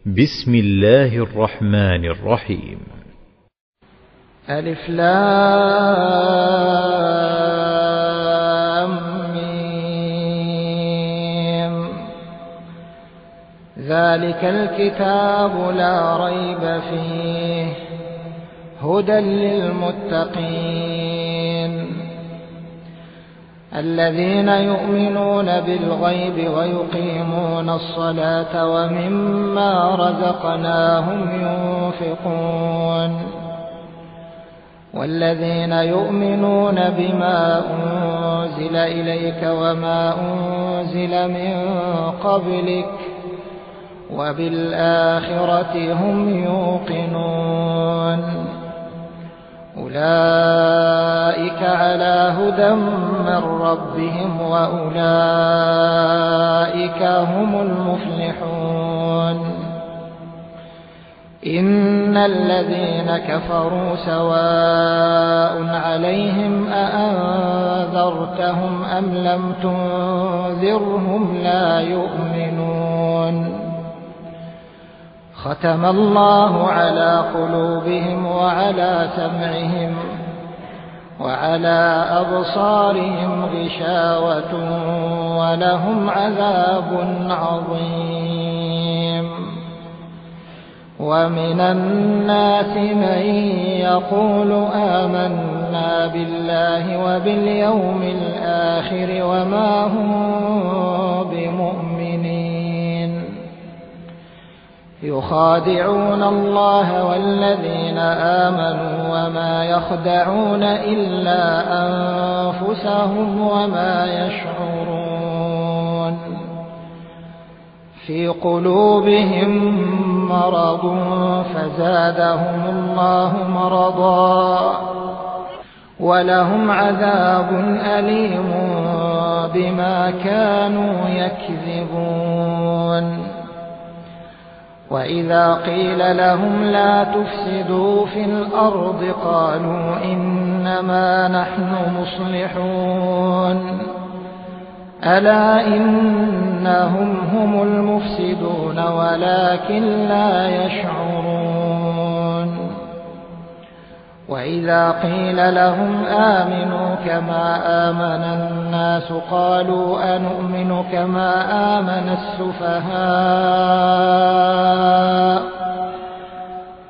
بسم الله الرحمن الرحيم. ألف لام ميم. ذلك الكتاب لا ريب فيه هدى للمتقين الذين يؤمنون بالغيب ويقيمون الصلاة ومما رزقناهم ينفقون والذين يؤمنون بما أنزل إليك وما أنزل من قبلك وبالآخرة هم يوقنون أولئك على هدى من ربهم وأولئك هم المفلحون إن الذين كفروا سواء عليهم أأنذرتهم أم لم تنذرهم لا يؤمنون ختم الله على قلوبهم وعلى سمعهم وعلى أبصارهم غشاوة ولهم عذاب عظيم ومن الناس من يقول آمنا بالله وباليوم الآخر وما هم بمؤمنين يخادعون الله والذين آمنوا وما يخدعون إلا أنفسهم وما يشعرون في قلوبهم مرض فزادهم الله مرضا ولهم عذاب أليم بما كانوا يكذبون وإذا قيل لهم لا تفسدوا في الأرض قالوا إنما نحن مصلحون ألا إنهم هم المفسدون ولكن لا يشعرون وإذا قيل لهم آمنوا كما آمن الناس قالوا أنؤمن كما آمن السفهاء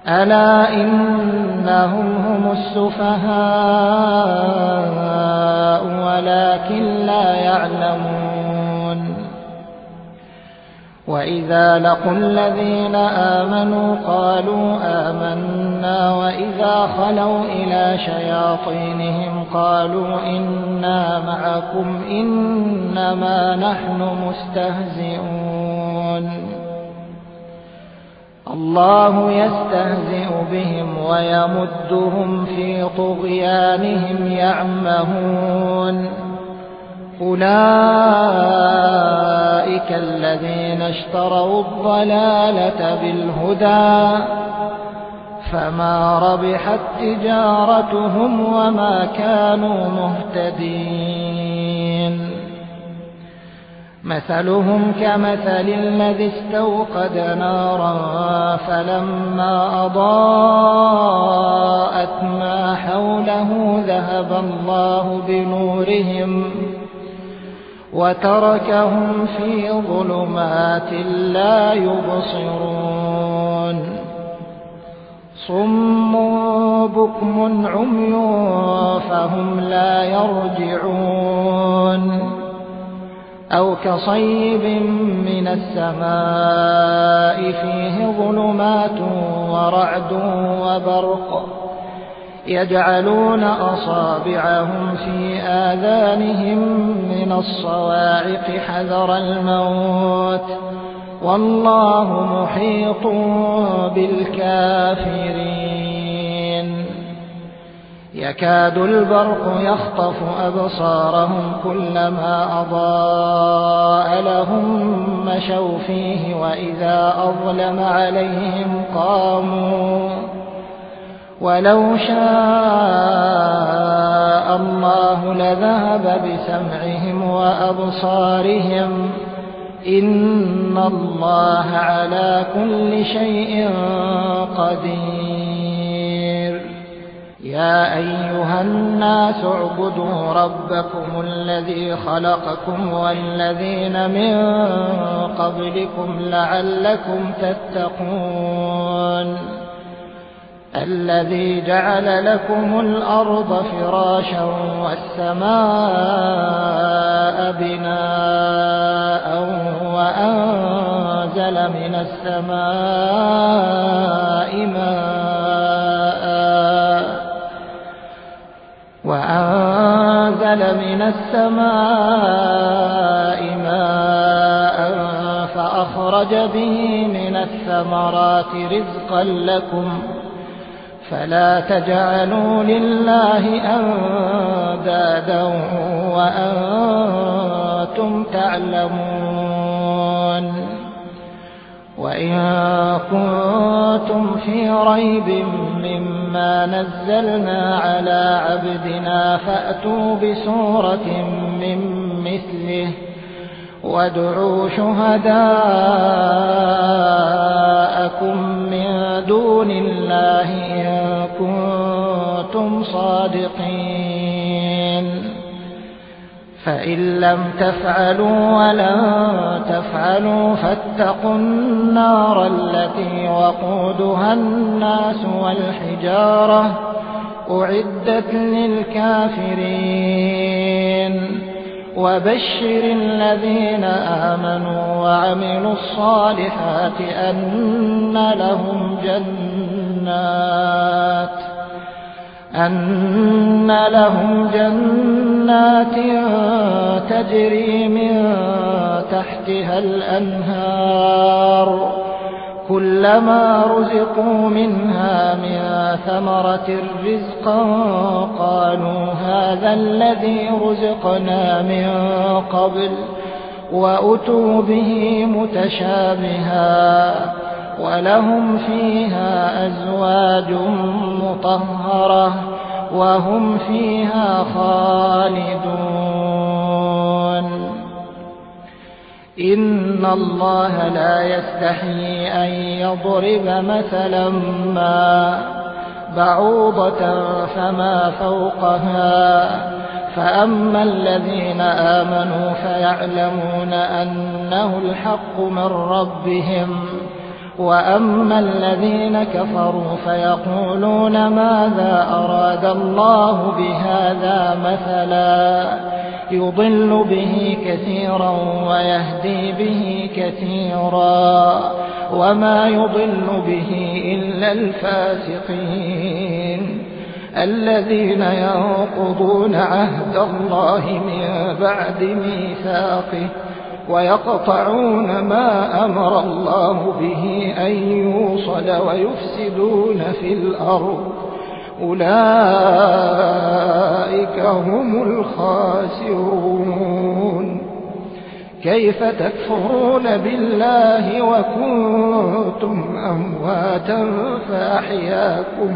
ألا إنهم هم السفهاء ولكن لا يعلمون وإذا لقوا الذين آمنوا قالوا آمنا وإذا خلوا إلى شياطينهم قالوا إنا معكم إنما نحن مستهزئون الله يستهزئ بهم ويمدهم في طغيانهم يعمهون أولئك الذين اشتروا الضلالة بالهدى فما ربحت تجارتهم وما كانوا مهتدين مثلهم كمثل الذي استوقد نارا فلما أضاءت ما حوله ذهب الله بنورهم وتركهم في ظلمات لا يبصرون صم بكم عمي فهم لا يرجعون أو كصيب من السماء فيه ظلمات ورعد وبرق يجعلون أصابعهم في آذانهم من الصواعق حذر الموت والله محيط بالكافرين يكاد البرق يخطف أبصارهم كلما أضاء لهم مشوا فيه وإذا أظلم عليهم قاموا ولو شاء الله لذهب بسمعهم وأبصارهم إن الله على كل شيء قدير. يا أيها الناس اعبدوا ربكم الذي خلقكم والذين من قبلكم لعلكم تتقون. الذي جعل لكم الأرض فراشا والسماء بناء وأنزل من السماء ماء فأخرج به من الثمرات رزقا لكم فلا تجعلوا لله أندادا وأنتم تعلمون. وإن كنتم في ريب مما نزلنا على عبدنا فأتوا بسورة من مثله وادعوا شهداءكم من دون الله إن كنتم صادقين. فإن لم تفعلوا ولن تفعلوا فاتقوا النار التي وقودها الناس والحجارة أعدت للكافرين. وبشر الذين آمنوا وعملوا الصالحات أن لهم جنات تجري من تحتها الأنهار كلما رزقوا منها من ثمرة رزقا قالوا هذا الذي رزقنا من قبل وأتوا به متشابها ولهم فيها أزواج مطهرة وهم فيها خالدون. إن الله لا يستحيي أن يضرب مثلا ما بعوضة فما فوقها فأما الذين آمنوا فيعلمون أنه الحق من ربهم وأما الذين كفروا فيقولون ماذا أراد الله بهذا مثلا يضل به كثيرا ويهدي به كثيرا وما يضل به إلا الفاسقين الذين ينقضون عهد الله من بعد ميثاقه ويقطعون ما أمر الله به أن يوصل ويفسدون في الأرض أولئك هم الخاسرون. كيف تكفرون بالله وكنتم أمواتا فأحياكم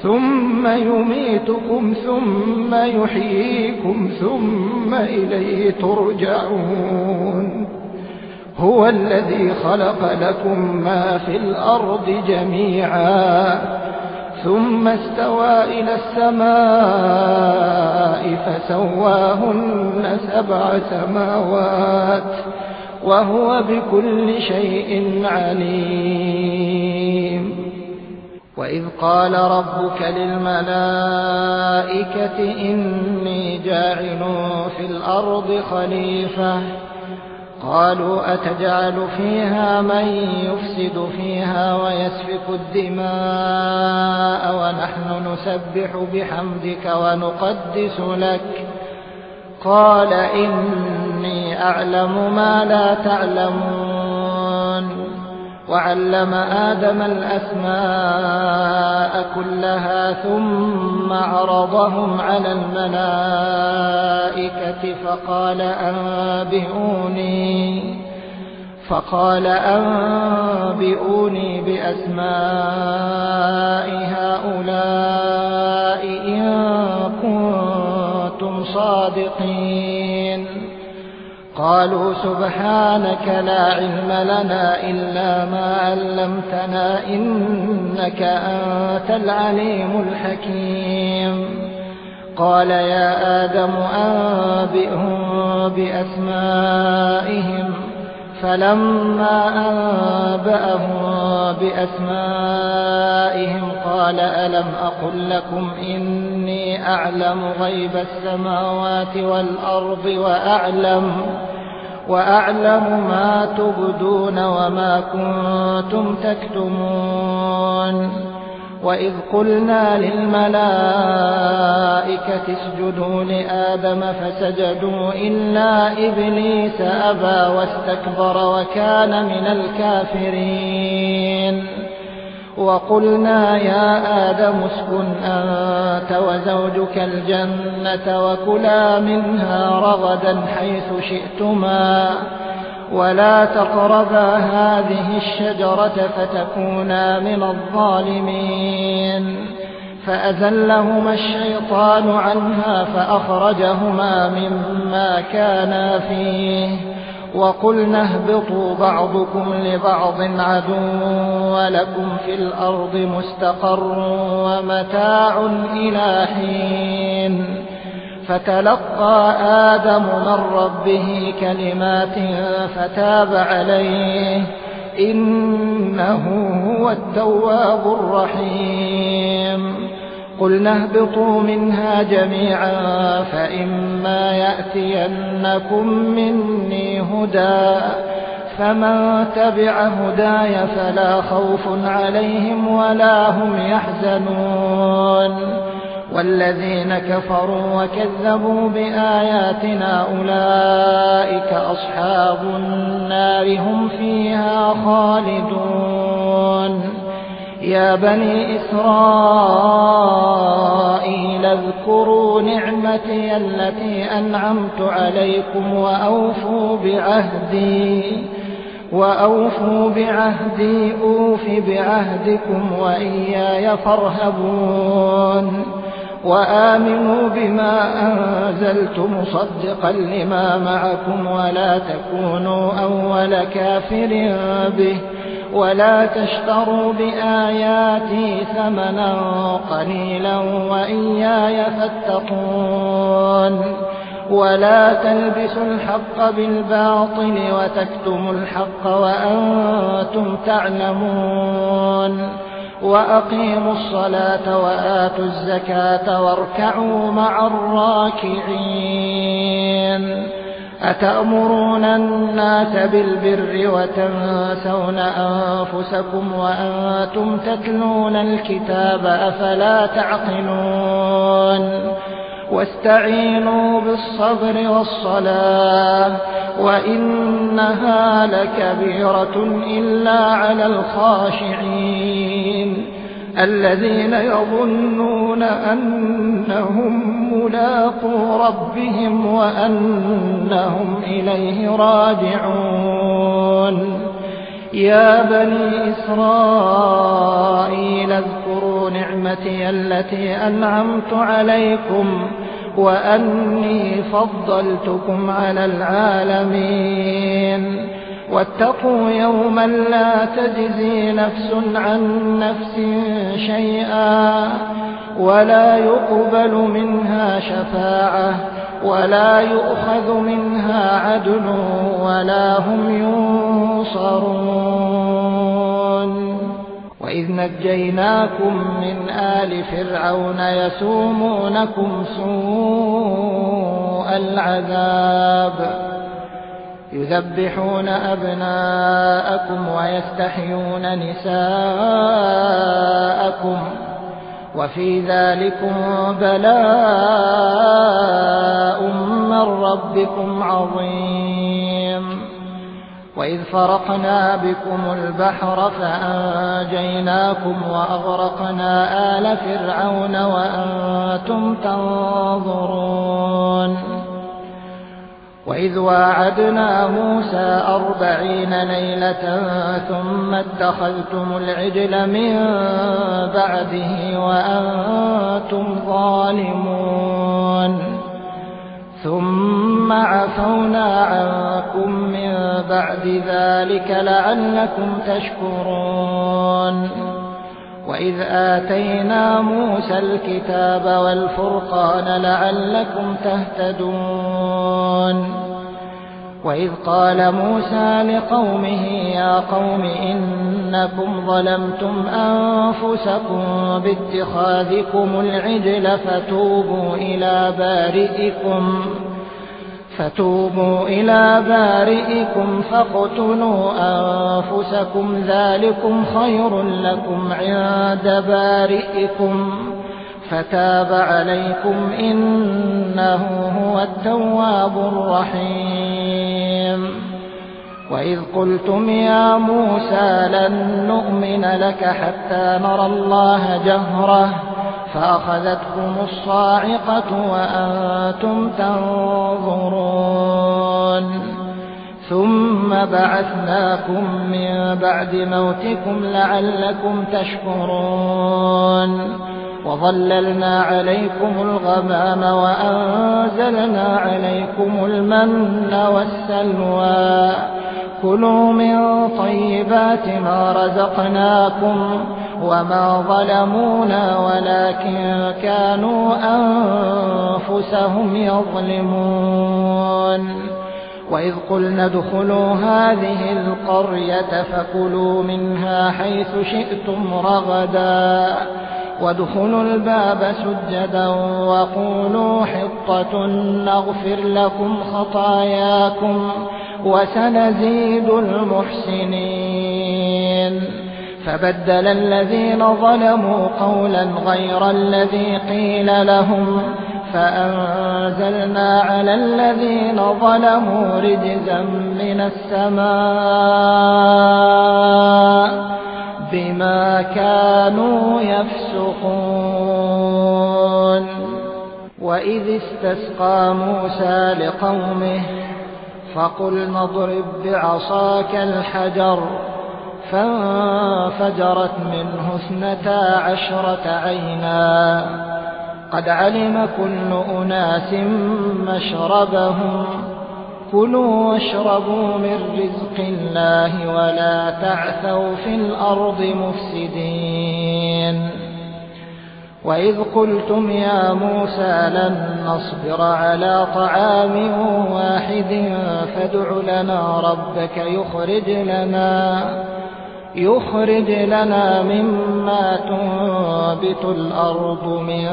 ثم يميتكم ثم يحييكم ثم إليه ترجعون. هو الذي خلق لكم ما في الأرض جميعا ثم استوى إلى السماء فسواهن 7 سماوات وهو بكل شيء عليم. وإذ قال ربك للملائكة إني جاعل في الأرض خليفة قالوا أتجعل فيها من يفسد فيها ويسفك الدماء ونحن نسبح بحمدك ونقدس لك قال إني أعلم ما لا تعلمون. وعلم آدم الأسماء كلها ثم عرضهم على الملائكة فقال أنبئوني بأسماء هؤلاء إن كنتم صادقين. قالوا سبحانك لا علم لنا إلا ما علمتنا إنك أنت العليم الحكيم. قال يا آدم أنبئهم بأسمائهم. فلما أنبأهم بأسمائهم قال ألم أقل لكم إني أعلم غيب السماوات والأرض وأعلم ما تبدون وما كنتم تكتمون. وإذ قلنا للملائكة اسجدوا لآدم فسجدوا إلا إبليس أبى واستكبر وكان من الكافرين. وقلنا يا آدم اسكن أنت وزوجك الجنة وكلا منها رغدا حيث شئتما ولا تقربا هذه الشجرة فتكونا من الظالمين. فأزلهما الشيطان عنها فأخرجهما مما كانا فيه. وقلنا اهبطوا بعضكم لبعض عدو ولكم في الأرض مستقر ومتاع إلى حين. فتلقى آدم من ربه كلمات فتاب عليه إنه هو التواب الرحيم. قلنا اهبطوا منها جميعا فإما يأتينكم مني هدى فمن تبع هداي فلا خوف عليهم ولا هم يحزنون. والذين كفروا وكذبوا بآياتنا أولئك أصحاب النار هم فيها خالدون. يا بني إسرائيل اذكروا نعمتي التي أنعمت عليكم وأوفوا بعهدي أوف بعهدكم وإياي فارهبون. وآمنوا بما أنزلت مصدقا لما معكم ولا تكونوا أول كافر به ولا تشتروا بآياتي ثمنا قليلا وإياي فاتقون. ولا تلبسوا الحق بالباطل وتكتموا الحق وأنتم تعلمون. وأقيموا الصلاة وآتوا الزكاة واركعوا مع الراكعين. أتأمرون الناس بالبر وتنسون أنفسكم وأنتم تتلون الكتاب أفلا تعقلون. واستعينوا بالصبر والصلاة وإنها لكبيرة إلا على الخاشعين الذين يظنون أنهم ملاقو ربهم وأنهم إليه راجعون. يا بني إسرائيل اذكروا نعمتي التي أنعمت عليكم وأني فضلتكم على العالمين. واتقوا يوما لا تجزي نفس عن نفس شيئا ولا يقبل منها شفاعة ولا يؤخذ منها عدل ولا هم ينصرون. وإذ نجيناكم من آل فرعون يسومونكم سوء العذاب يذبحون أبناءكم ويستحيون نساءكم وفي ذلكم بلاء من ربكم عظيم. وإذ فرقنا بكم البحر فأنجيناكم وأغرقنا آل فرعون وأنتم تنظرون. وإذ واعدنا موسى 40 ليلة ثم اتخذتم العجل من بعده وأنتم ظالمون. ثم عفونا عنكم من بعد ذلك لعلكم تشكرون وإذ آتينا موسى الكتاب والفرقان لعلكم تهتدون وإذ قال موسى لقومه يا قوم إنكم ظلمتم أنفسكم باتخاذكم العجل فتوبوا إلى بارئكم فاقتلوا أنفسكم ذلكم خير لكم عند بارئكم فتاب عليكم إنه هو التواب الرحيم وإذ قلتم يا موسى لن نؤمن لك حتى نرى الله جهرة فأخذتكم الصاعقة وأنتم تنظرون ثم بعثناكم من بعد موتكم لعلكم تشكرون وظللنا عليكم الغمام وأنزلنا عليكم المن والسلوى كلوا من طيبات ما رزقناكم وما ظلمونا ولكن كانوا أنفسهم يظلمون وإذ قلنا ادخلوا هذه القرية فكلوا منها حيث شئتم رغدا وادخلوا الباب سجدا وقولوا حطة نغفر لكم خطاياكم وسنزيد المحسنين فبدل الذين ظلموا قولا غير الذي قيل لهم فأنزلنا على الذين ظلموا رجزا من السماء بما كانوا يفسقون وإذ استسقى موسى لقومه فقلنا اضرب بعصاك الحجر فانفجرت منه 12 عينا قد علم كل أناس مشربهم كلوا واشربوا من رزق الله ولا تعثوا في الأرض مفسدين وإذ قلتم يا موسى لن نصبر على طعام واحد فادع لنا ربك يخرج لنا مما تنبت الأرض من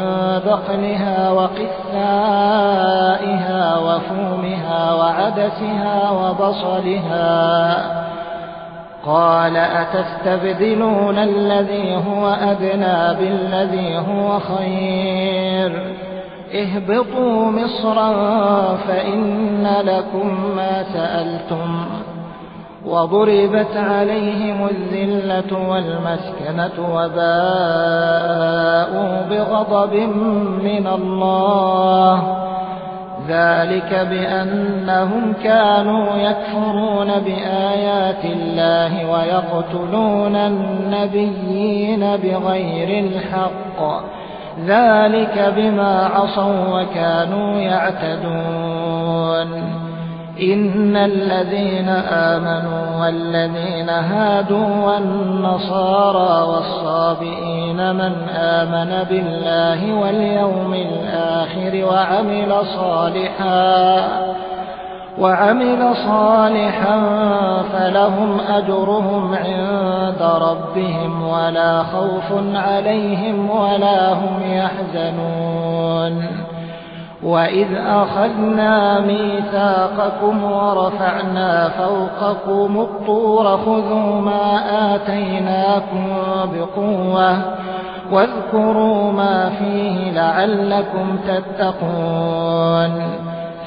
بقلها وقثائها وفومها وعدسها وبصلها قال أتستبدلون الذي هو أدنى بالذي هو خير اهبطوا مصرا فإن لكم ما سألتم وضربت عليهم الذلة والمسكنة وباءوا بغضب من الله ذلك بأنهم كانوا يكفرون بآيات الله ويقتلون النبيين بغير الحق ذلك بما عصوا وكانوا يعتدون إن الذين آمنوا والذين هادوا والنصارى والصابئين من آمن بالله واليوم الآخر وعمل صالحا فلهم أجرهم عند ربهم ولا خوف عليهم ولا هم يحزنون وإذ أخذنا ميثاقكم ورفعنا فوقكم الطور خذوا ما آتيناكم بقوة واذكروا ما فيه لعلكم تتقون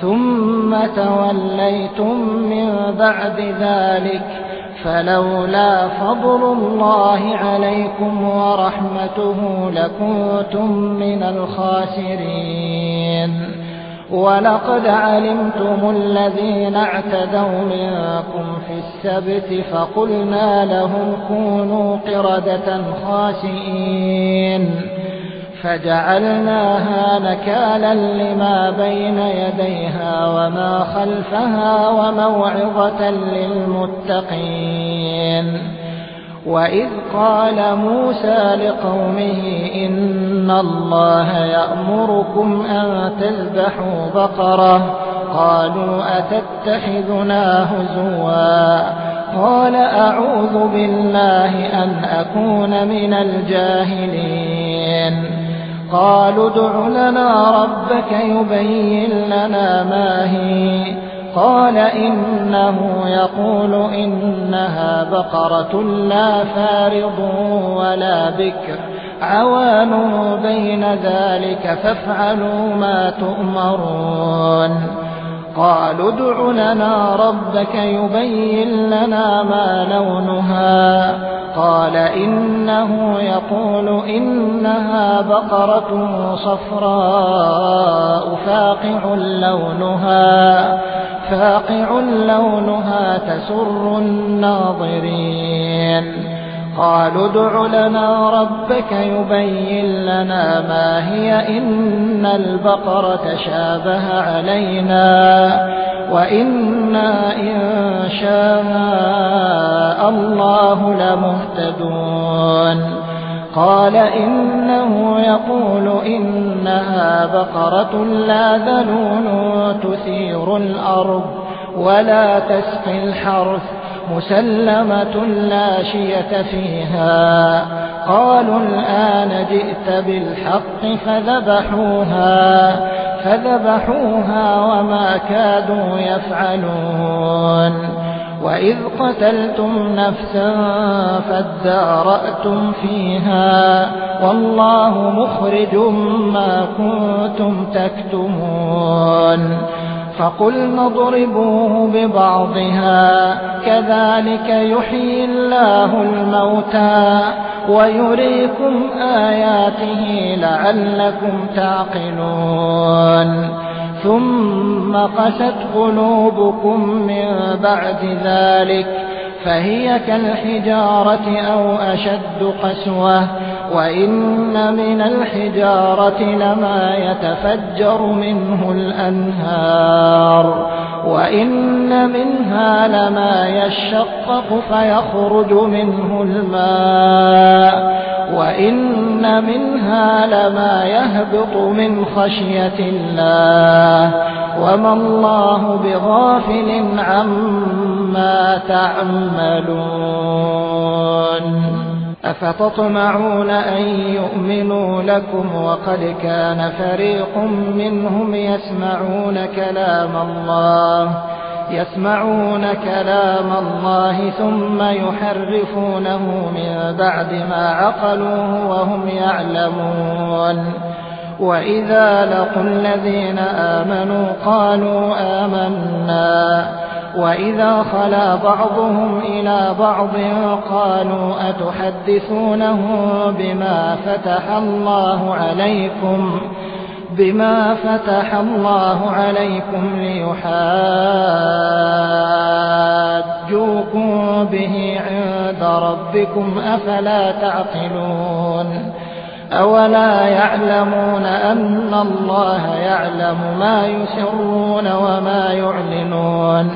ثم توليتم من بعد ذلك فلولا فضل الله عليكم ورحمته لكنتم من الخاسرين ولقد علمتم الذين اعتدوا منكم في السبت فقلنا لهم كونوا قردة خاسئين فجعلناها نكالا لما بين يديها وما خلفها وموعظة للمتقين. وإذ قال موسى لقومه إن الله يأمركم أن تذبحوا بقرة قالوا أتتخذنا هزوا قال أعوذ بالله أن أكون من الجاهلين. قالوا ادع لنا ربك يبين لنا ما هي قال إنه يقول إنها بقرة لا فارض ولا بكر عوان بين ذلك فافعلوا ما تؤمرون. قالوا ادع لنا ربك يبين لنا ما لونها قال إنه يقول إنها بقرة صفراء فاقع لونها تسر الناظرين. قالوا ادع لنا ربك يبين لنا ما هي إن البقرة شابه علينا وإنا إن شاء الله لمهتدون. قال إنه يقول إنها بقرة لا ذلول تثير الأرض ولا تسقي الحرث مسلمة لا شية فيها. قالوا الآن جئت بالحق فذبحوها وما كادوا يفعلون. وإذ قتلتم نفسا فادارأتم فيها والله مخرج ما كنتم تكتمون. فقلنا اضربوه ببعضها كذلك يحيي الله الموتى ويريكم آياته لعلكم تعقلون. ثم قست قلوبكم من بعد ذلك فهي كالحجارة أو أشد قسوة وإن من الحجارة لما يتفجر منه الأنهار وإن منها لما يشقق فيخرج منه الماء وإن منها لما يهبط من خشية الله وما الله بغافل عما تعملون. أفتطمعون أن يؤمنوا لكم وقد كان فريق منهم يسمعون كلام الله ثم يحرفونه من بعد ما عقلوه وهم يعلمون. وإذا لقوا الذين آمنوا قالوا آمنا وإذا خلا بعضهم إلى بعض قالوا أتحدثونهم بما فتح الله عليكم ليحاجوكم به عند ربكم أفلا تعقلون. أولا يعلمون أن الله يعلم ما يسرون وما يعلنون.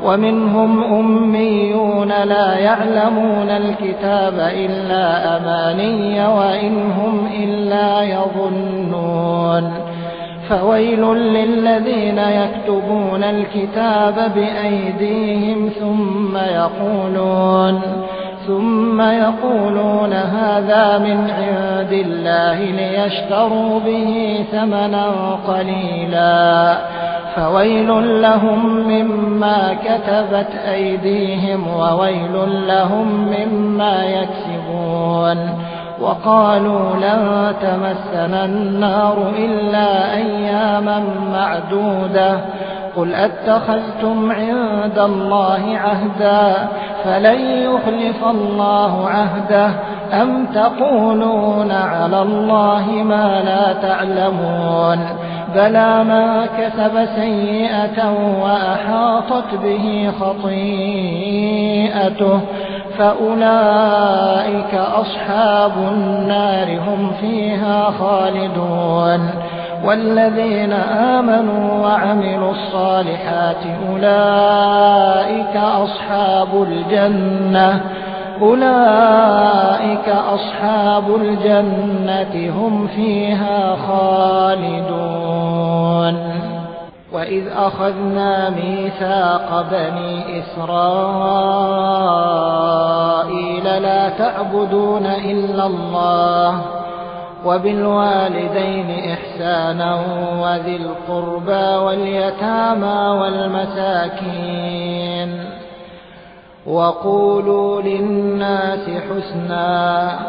ومنهم أميون لا يعلمون الكتاب إلا أماني وإن هم إلا يظنون. فويل للذين يكتبون الكتاب بأيديهم ثم يقولون هذا من عند الله ليشتروا به ثمنا قليلا فويل لهم مما كتبت أيديهم وويل لهم مما يكسبون. وقالوا لن تمسنا النار إلا أياما معدودة قل أتخذتم عند الله عهدا فلن يخلف الله عهده أم تقولون على الله ما لا تعلمون. بلى من كسب سيئة وأحاطت به خطيئته فأولئك أصحاب النار هم فيها خالدون والذين آمنوا وعملوا الصالحات أولئك أصحاب الجنة هم فيها خالدون وإذ أخذنا ميثاق بني إسرائيل لا تعبدون إلا الله وبالوالدين إحسانا وذي القربى واليتامى والمساكين وقولوا للناس حسنا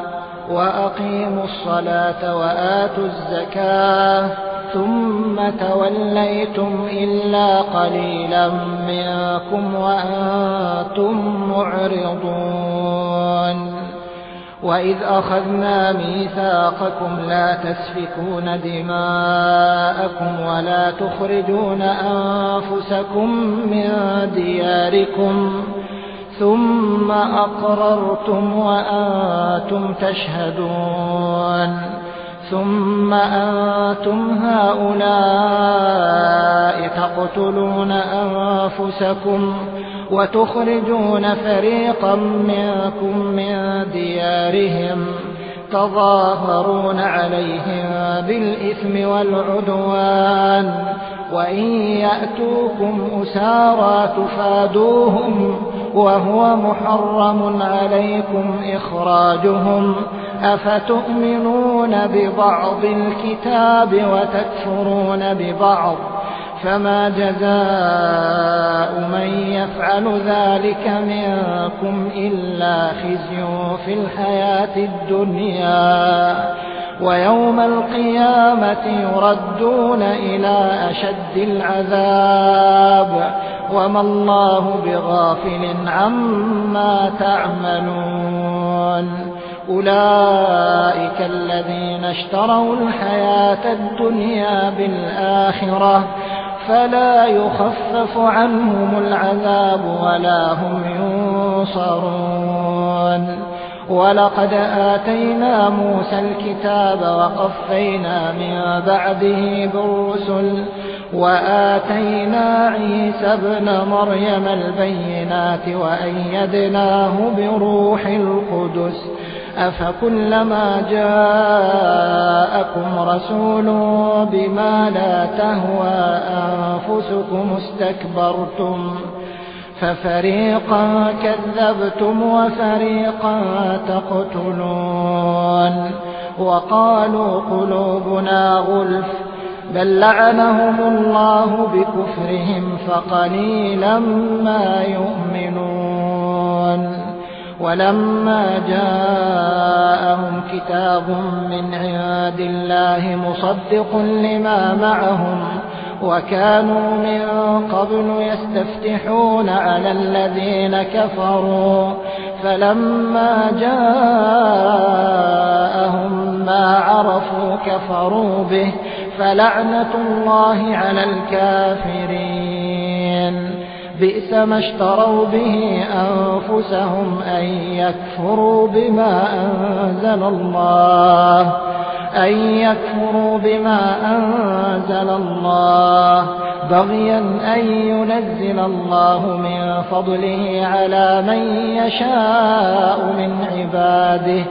وأقيموا الصلاة وآتوا الزكاة ثم توليتم إلا قليلا منكم وأنتم معرضون وإذ أخذنا ميثاقكم لا تسفكون دماءكم ولا تخرجون أنفسكم من دياركم ثم أقررتم وأنتم تشهدون ثم أنتم هؤلاء تقتلون أنفسكم وتخرجون فريقا منكم من ديارهم تظاهرون عليهم بالإثم والعدوان وإن يأتوكم أسارى تفادوهم وهو محرم عليكم إخراجهم أفتؤمنون ببعض الكتاب وتكفرون ببعض فما جزاء من يفعل ذلك منكم إلا خزي في الحياة الدنيا ويوم القيامة يردون إلى أشد العذاب وما الله بغافل عما تعملون أولئك الذين اشتروا الحياة الدنيا بالآخرة فلا يخفف عنهم العذاب ولا هم ينصرون ولقد آتينا موسى الكتاب وقفينا من بعده بالرسل وآتينا عيسى ابن مريم البينات وأيدناه بروح القدس أفكلما جاءكم رسول بما لا تهوى أنفسكم استكبرتم ففريقا كذبتم وفريقا تقتلون وقالوا قلوبنا غلف بل لعنهم الله بكفرهم فقليلا ما يؤمنون ولما جاءهم كتاب من عند الله مصدق لما معهم وكانوا من قبل يستفتحون على الذين كفروا فلما جاءهم ما عرفوا كفروا به فلعنة الله على الكافرين بئس ما اشتروا به أنفسهم أن يكفروا بما أنزل الله بغيا أن ينزل الله من فضله على من يشاء من عباده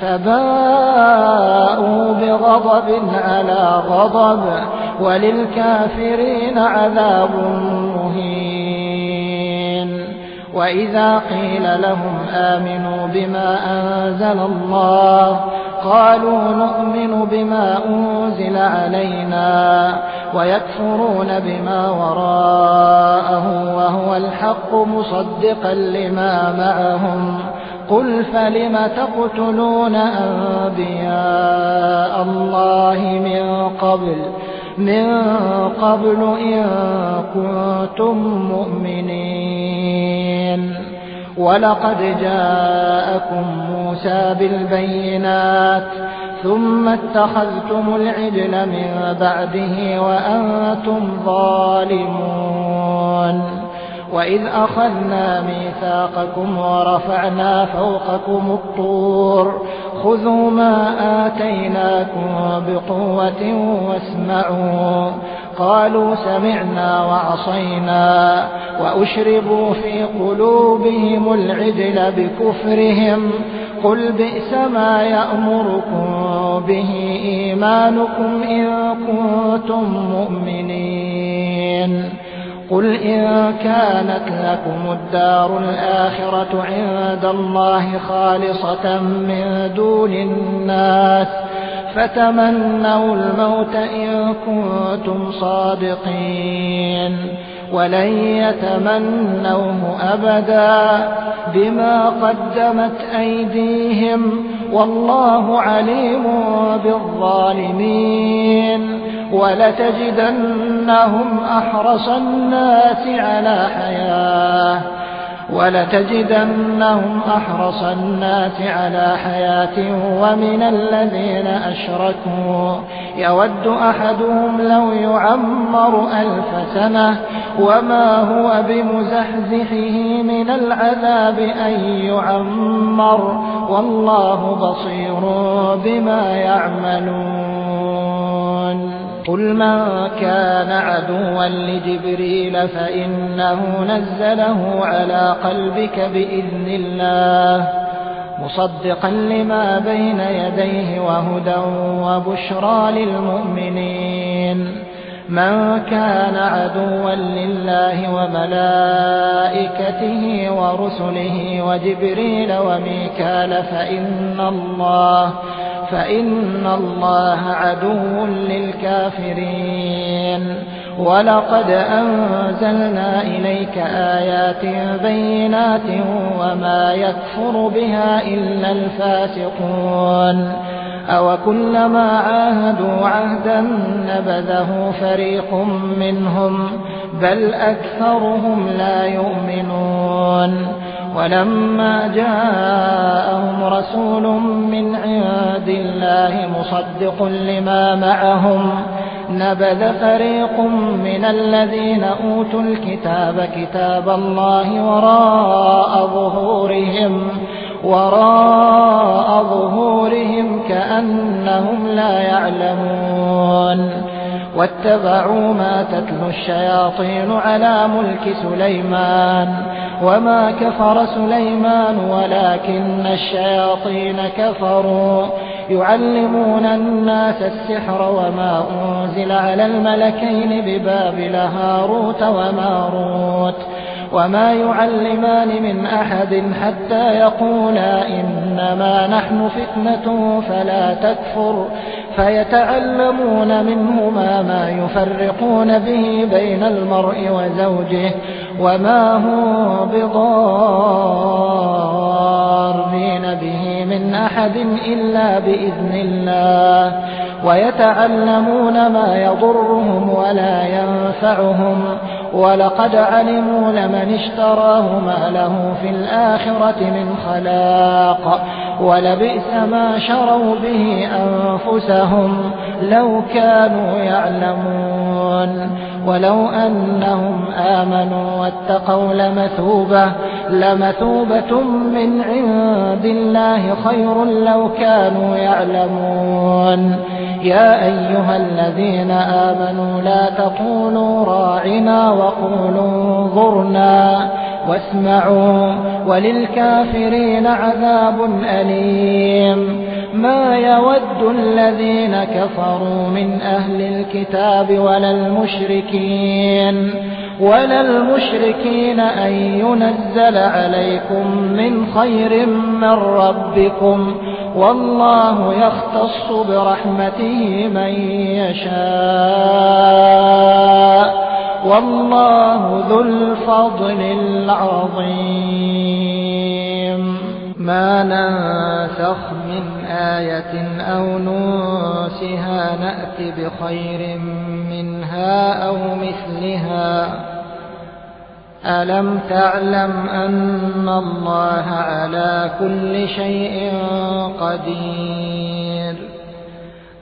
فباءوا بغضب على غضب وللكافرين عذاب مهين وإذا قيل لهم آمنوا بما أنزل الله قالوا نؤمن بما أنزل علينا ويكفرون بما وراءه وهو الحق مصدقا لما معهم قل فلم تقتلون أنبياء الله من قبل إن كنتم مؤمنين ولقد جاءكم موسى بالبينات ثم اتخذتم العجل من بعده وأنتم ظالمون وإذ أخذنا ميثاقكم ورفعنا فوقكم الطور خذوا ما آتيناكم بقوة واسمعوا قالوا سمعنا وعصينا وأشربوا في قلوبهم العجل بكفرهم قل بئس ما يأمركم به إيمانكم إن كنتم مؤمنين قل إن كانت لكم الدار الآخرة عند الله خالصة من دون الناس فتمنوا الموت إن كنتم صادقين ولن يتمنوه أبدا بما قدمت أيديهم والله عليم بالظالمين ولتجدنهم أحرص الناس على حياة ومن الذين أشركوا يود أحدهم لو يعمر 1000 سنة وما هو بمزحزحه من العذاب أن يعمر والله بصير بما يعملون قل من كان عدوا لجبريل فإنه نزله على قلبك بإذن الله مصدقا لما بين يديه وهدى وبشرى للمؤمنين من كان عدوا لله وملائكته ورسله وجبريل وميكال فإن الله عدو للكافرين ولقد أنزلنا إليك آيات بينات وما يكفر بها إلا الفاسقون أوكلما عاهدوا عهدا نبذه فريق منهم بل أكثرهم لا يؤمنون ولما جاءهم رسول من عند الله مصدق لما معهم نبذ فريق من الذين أوتوا الكتاب كتاب الله وراء ظهورهم كأنهم لا يعلمون واتبعوا ما تتلو الشياطين على ملك سليمان وما كفر سليمان ولكن الشياطين كفروا يعلمون الناس السحر وما أنزل على الملكين ببابل هاروت وماروت وما يعلمان من أحد حتى يقولا إنما نحن فتنة فلا تكفر فيتعلمون منهما ما يفرقون به بين المرء وزوجه وما هم بضارين به من أحد إلا بإذن الله ويتعلمون ما يضرهم ولا ينفعهم ولقد علموا لمن اشتراه ما له في الآخرة من خلاق ولبئس ما شروا به أنفسهم لو كانوا يعلمون ولو أنهم آمنوا واتقوا لمثوبة من عند الله خير لو كانوا يعلمون يا أيها الذين آمنوا لا تقولوا راعنا وقولوا انظرنا واسمعوا وللكافرين عذاب أليم ما يود الذين كفروا من أهل الكتاب ولا المشركين أن ينزل عليكم من خير من ربكم والله يختص برحمته من يشاء والله ذو الفضل العظيم ما ننسخ من آية أو ننسها نأت بخير منها أو مثلها ألم تعلم أن الله على كل شيء قدير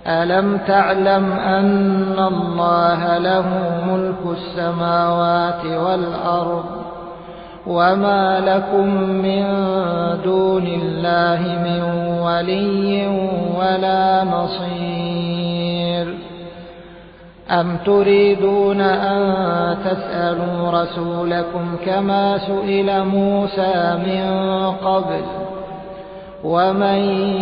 ألم تعلم أن الله له ملك السماوات والأرض وما لكم من دون الله من ولي ولا نصير أم تريدون أن تسألوا رسولكم كما سئل موسى من قبل ومن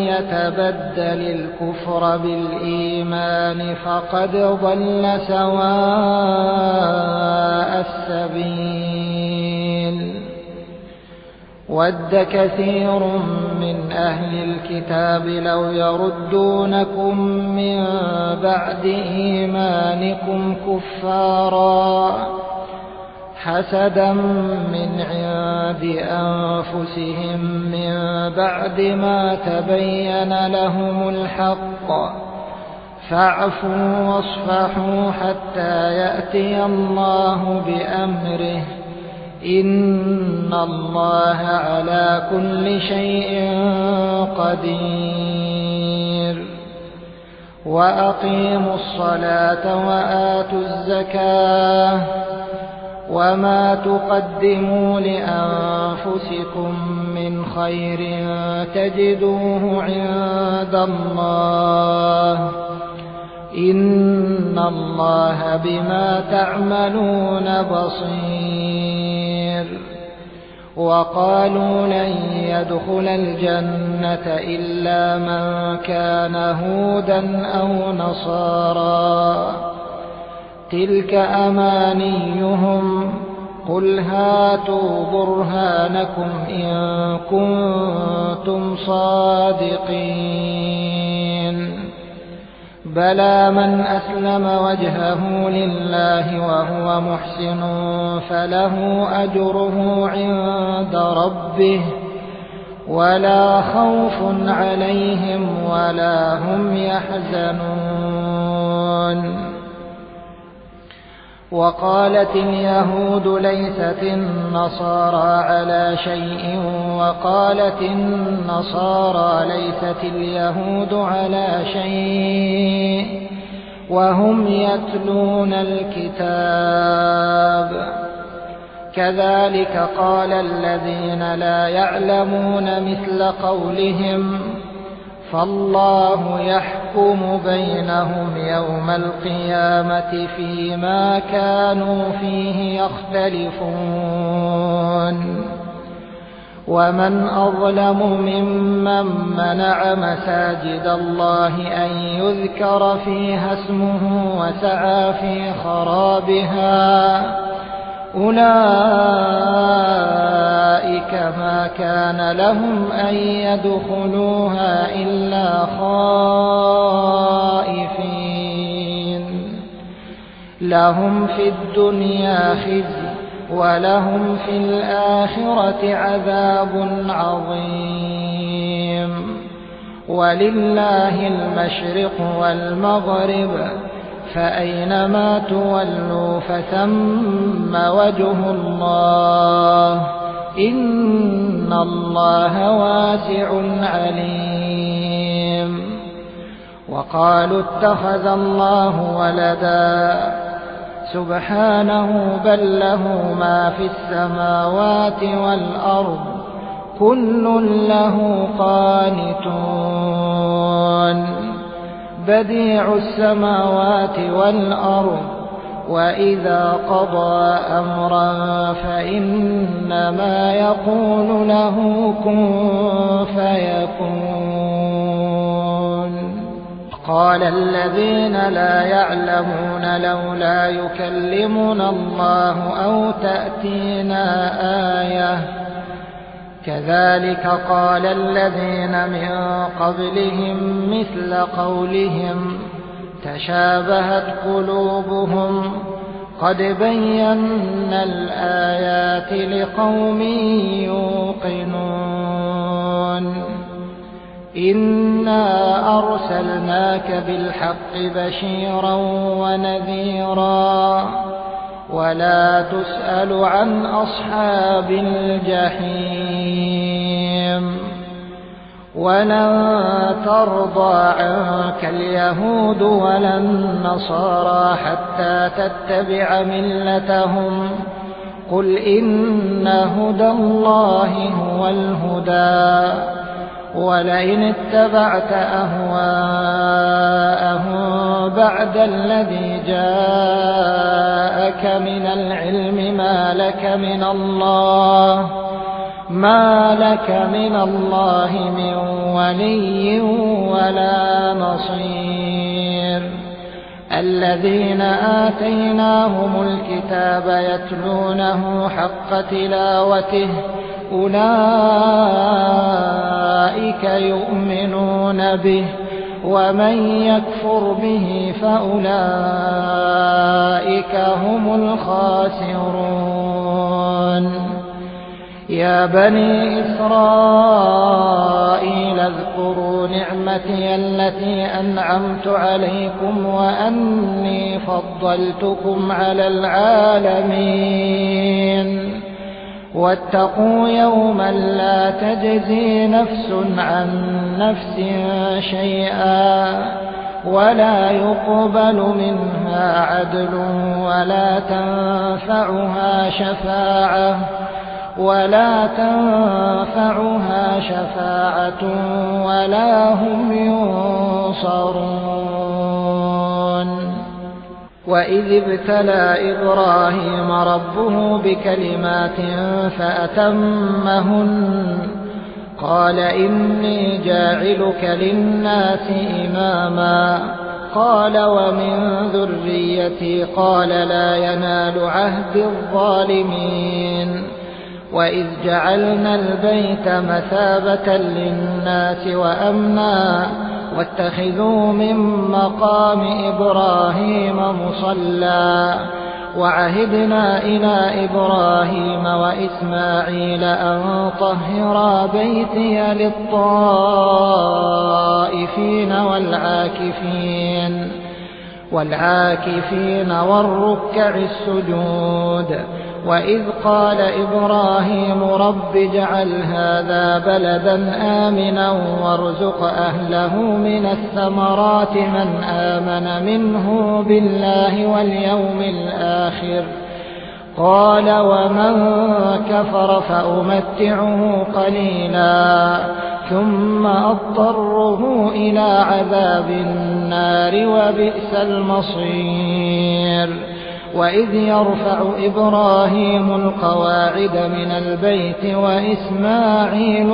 يتبدل الكفر بالإيمان فقد ضل سواء السبيل ود كثير من أهل الكتاب لو يردونكم من بعد إيمانكم كفارا حسدا من عند أنفسهم من بعد ما تبين لهم الحق فاعفوا واصفحوا حتى يأتي الله بأمره إن الله على كل شيء قدير وأقيموا الصلاة وآتوا الزكاة وما تقدموا لأنفسكم من خير تجدوه عند الله إن الله بما تعملون بصير وقالوا لن يدخل الجنة إلا من كان هودا أو نصارى تلك أمانيهم قل هاتوا برهانكم إن كنتم صادقين بلى من أسلم وجهه لله وهو محسن فله أجره عند ربه ولا خوف عليهم ولا هم يحزنون وقالت اليهود ليست النصارى على شيء وقالت النصارى ليست اليهود على شيء وهم يتلون الكتاب كذلك قال الذين لا يعلمون مثل قولهم فالله يحكم بينهم يوم القيامة فيما كانوا فيه يختلفون ومن أظلم ممن منع مساجد الله أن يذكر فيها اسمه وسعى في خرابها أولئك ما كان لهم أن يدخلوها إلا خائفين لهم في الدنيا خزي ولهم في الآخرة عذاب عظيم ولله المشرق والمغرب فأينما تولوا فثم وجه الله إن الله واسع عليم وقالوا اتخذ الله ولدا سبحانه بل له ما في السماوات والأرض كل له قانتون بديع السماوات والأرض وإذا قضى أمرا فإنما يقول له كن فيكون قال الذين لا يعلمون لولا يكلمنا الله أو تأتينا آية كذلك قال الذين من قبلهم مثل قولهم تشابهت قلوبهم قد بينا الآيات لقوم يوقنون إنا أرسلناك بالحق بشيرا ونذيرا ولا تسأل عن أصحاب الجحيم ولن ترضى عنك اليهود ولا النصارى حتى تتبع ملتهم قل إن هدى الله هو الهدى ولئن اتبعت أهواءهم بعد الذي جاءك من العلم ما لك من الله من ولي ولا نصير الذين آتيناهم الكتاب يتلونه حق تلاوته أولئك يؤمنون به ومن يكفر به فأولئك هم الخاسرون يا بني إسرائيل اذكروا نعمتي التي أنعمت عليكم وأني فضلتكم على العالمين واتقوا يوما لا تجزي نفس عن نفس شيئا ولا يقبل منها عدل ولا تنفعها شفاعة ولا هم ينصرون وإذ ابتلى إبراهيم ربه بكلمات فأتمهن قال إني جاعلك للناس إماما قال ومن ذريتي قال لا ينال عهد الظالمين وإذ جعلنا البيت مثابة للناس وأمنا واتخذوا من مقام إبراهيم مصلى وعهدنا إلى إبراهيم وإسماعيل أن طهرا بيتي للطائفين والعاكفين والركع السجود وإذ قال إبراهيم رب اجعل هذا بلدا آمنا وارزق أهله من الثمرات من آمن منه بالله واليوم الآخر قال ومن كفر فأمتعه قليلا ثم أضطره إلى عذاب النار وبئس المصير وإذ يرفع إبراهيم القواعد من البيت وإسماعيل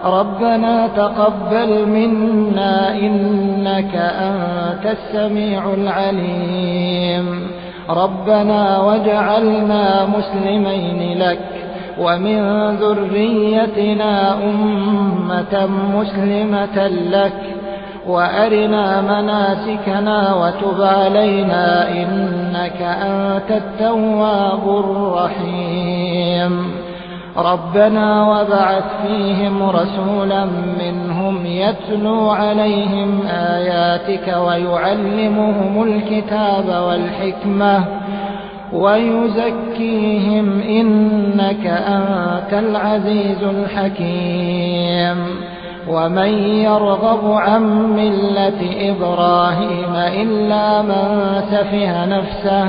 ربنا تقبل منا إنك أنت السميع العليم ربنا واجعلنا مسلمين لك ومن ذريتنا أمة مسلمة لك وأرنا مناسكنا وتب علينا إنك أنت التواب الرحيم ربنا وابعث فيهم رسولا منهم يتلو عليهم آياتك ويعلمهم الكتاب والحكمة ويزكيهم إنك أنت العزيز الحكيم ومن يرغب عن ملة إبراهيم إلا من سفه نفسه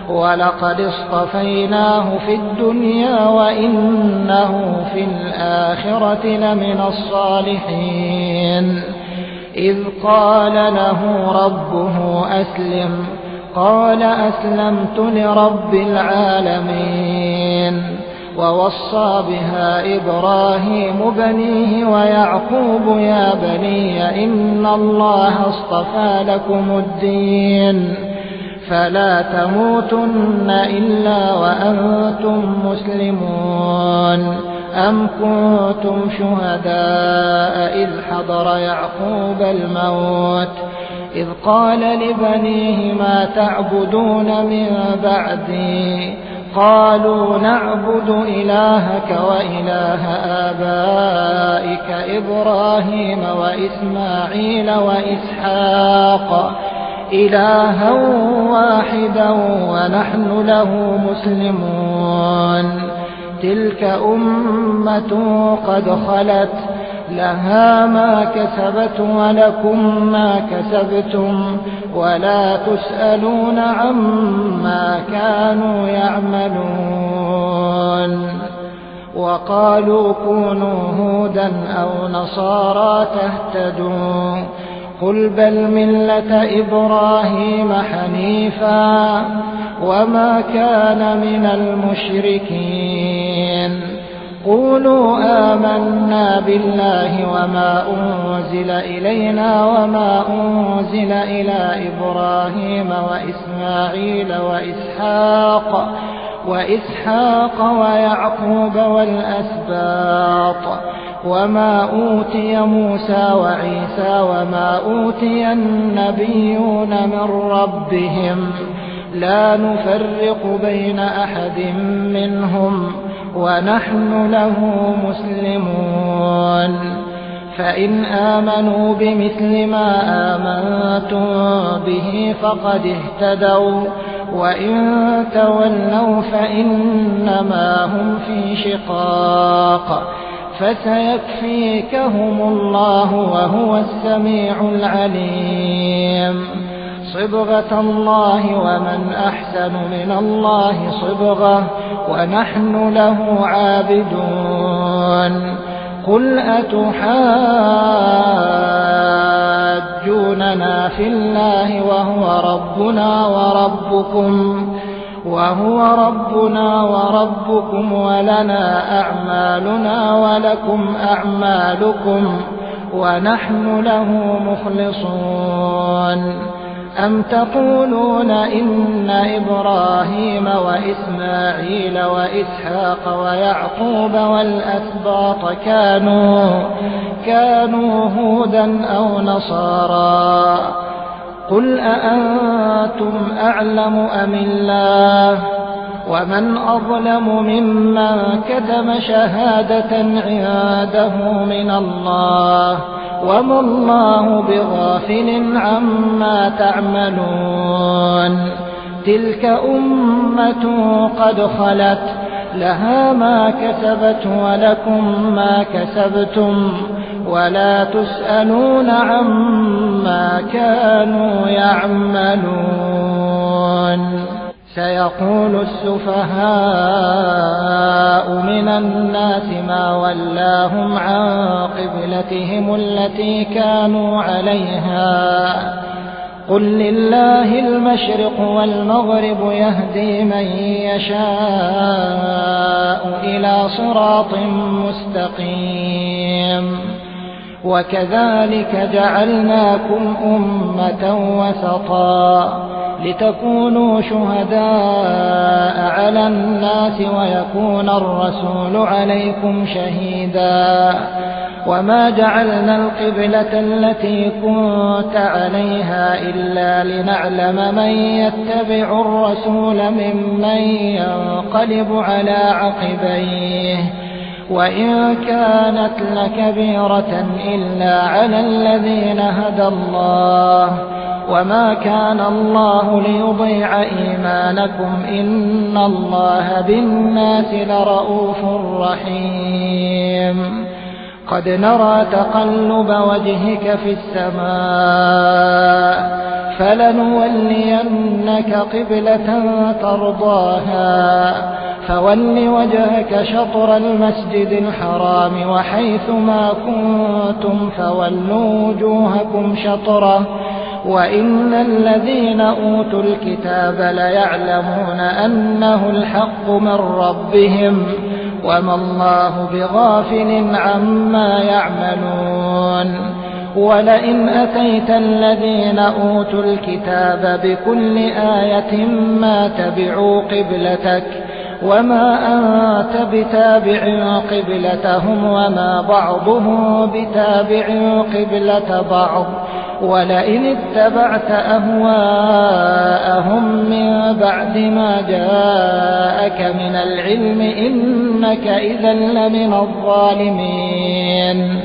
ولقد اصطفيناه في الدنيا وإنه في الآخرة لمن الصالحين إذ قال له ربه أسلم قال أسلمت لرب العالمين ووصى بها إبراهيم بنيه ويعقوب يا بني إن الله اصطفى لكم الدين فلا تموتن إلا وأنتم مسلمون أم كنتم شهداء إذ حضر يعقوب الموت إذ قال لبنيه ما تعبدون من بعدي قالوا نعبد إلهك وإله آبائك إبراهيم وإسماعيل وإسحاق إلها واحدا ونحن له مسلمون تلك أمة قد خلت لها ما كسبت ولكم ما كسبتم ولا تسألون عما كانوا يعملون. وقالوا كونوا هودا أو نصارى تهتدوا قل بل ملة إبراهيم حنيفا وما كان من المشركين. قولوا آمنا بالله وما أنزل إلينا وما أنزل إلى إبراهيم وإسماعيل وإسحاق ويعقوب والأسباط وما أوتي موسى وعيسى وما أوتي النبيون من ربهم لا نفرق بين أحد منهم ونحن له مسلمون. فإن آمنوا بمثل ما آمنتم به فقد اهتدوا وإن تولوا فإنما هم في شقاق فسيكفيكهم الله وهو السميع العليم. صبغة الله ومن أحسن من الله صبغة ونحن له عابدون. قل أتحاجوننا في الله وهو ربنا وربكم ولنا أعمالنا ولكم أعمالكم ونحن له مخلصون. أم تقولون إن إبراهيم وإسماعيل وإسحاق ويعقوب والأسباط كانوا هودا أو نصارى قل أأنتم أعلم أم الله ومن أظلم ممن كتم شهادة عنده من الله وما الله بغافل عما تعملون. تلك أمة قد خلت لها ما كسبت ولكم ما كسبتم ولا تسألون عما كانوا يعملون. سيقول السفهاء من الناس ما ولاهم عن قبلتهم التي كانوا عليها قل لله المشرق والمغرب يهدي من يشاء إلى صراط مستقيم. وكذلك جعلناكم أمة وسطا لتكونوا شهداء على الناس ويكون الرسول عليكم شهيدا. وما جعلنا القبلة التي كنت عليها إلا لنعلم من يتبع الرسول ممن ينقلب على عقبيه وإن كانت لكبيرة إلا على الذين هدى الله وما كان الله ليضيع إيمانكم إن الله بالناس لرؤوف رحيم. قد نرى تقلب وجهك في السماء فلنولينك قبلة ترضاها فول وجهك شطر المسجد الحرام وحيث ما كنتم فولوا وجوهكم شطره وإن الذين أوتوا الكتاب ليعلمون أنه الحق من ربهم وما الله بغافل عما يعملون. ولئن أتيت الذين أوتوا الكتاب بكل آية ما تبعوا قبلتك وما أنت بتابع قبلتهم وما بعضهم بتابع قبلة بعض ولئن اتبعت أهواءهم من بعد ما جاءك من العلم إنك إذا لمن الظالمين.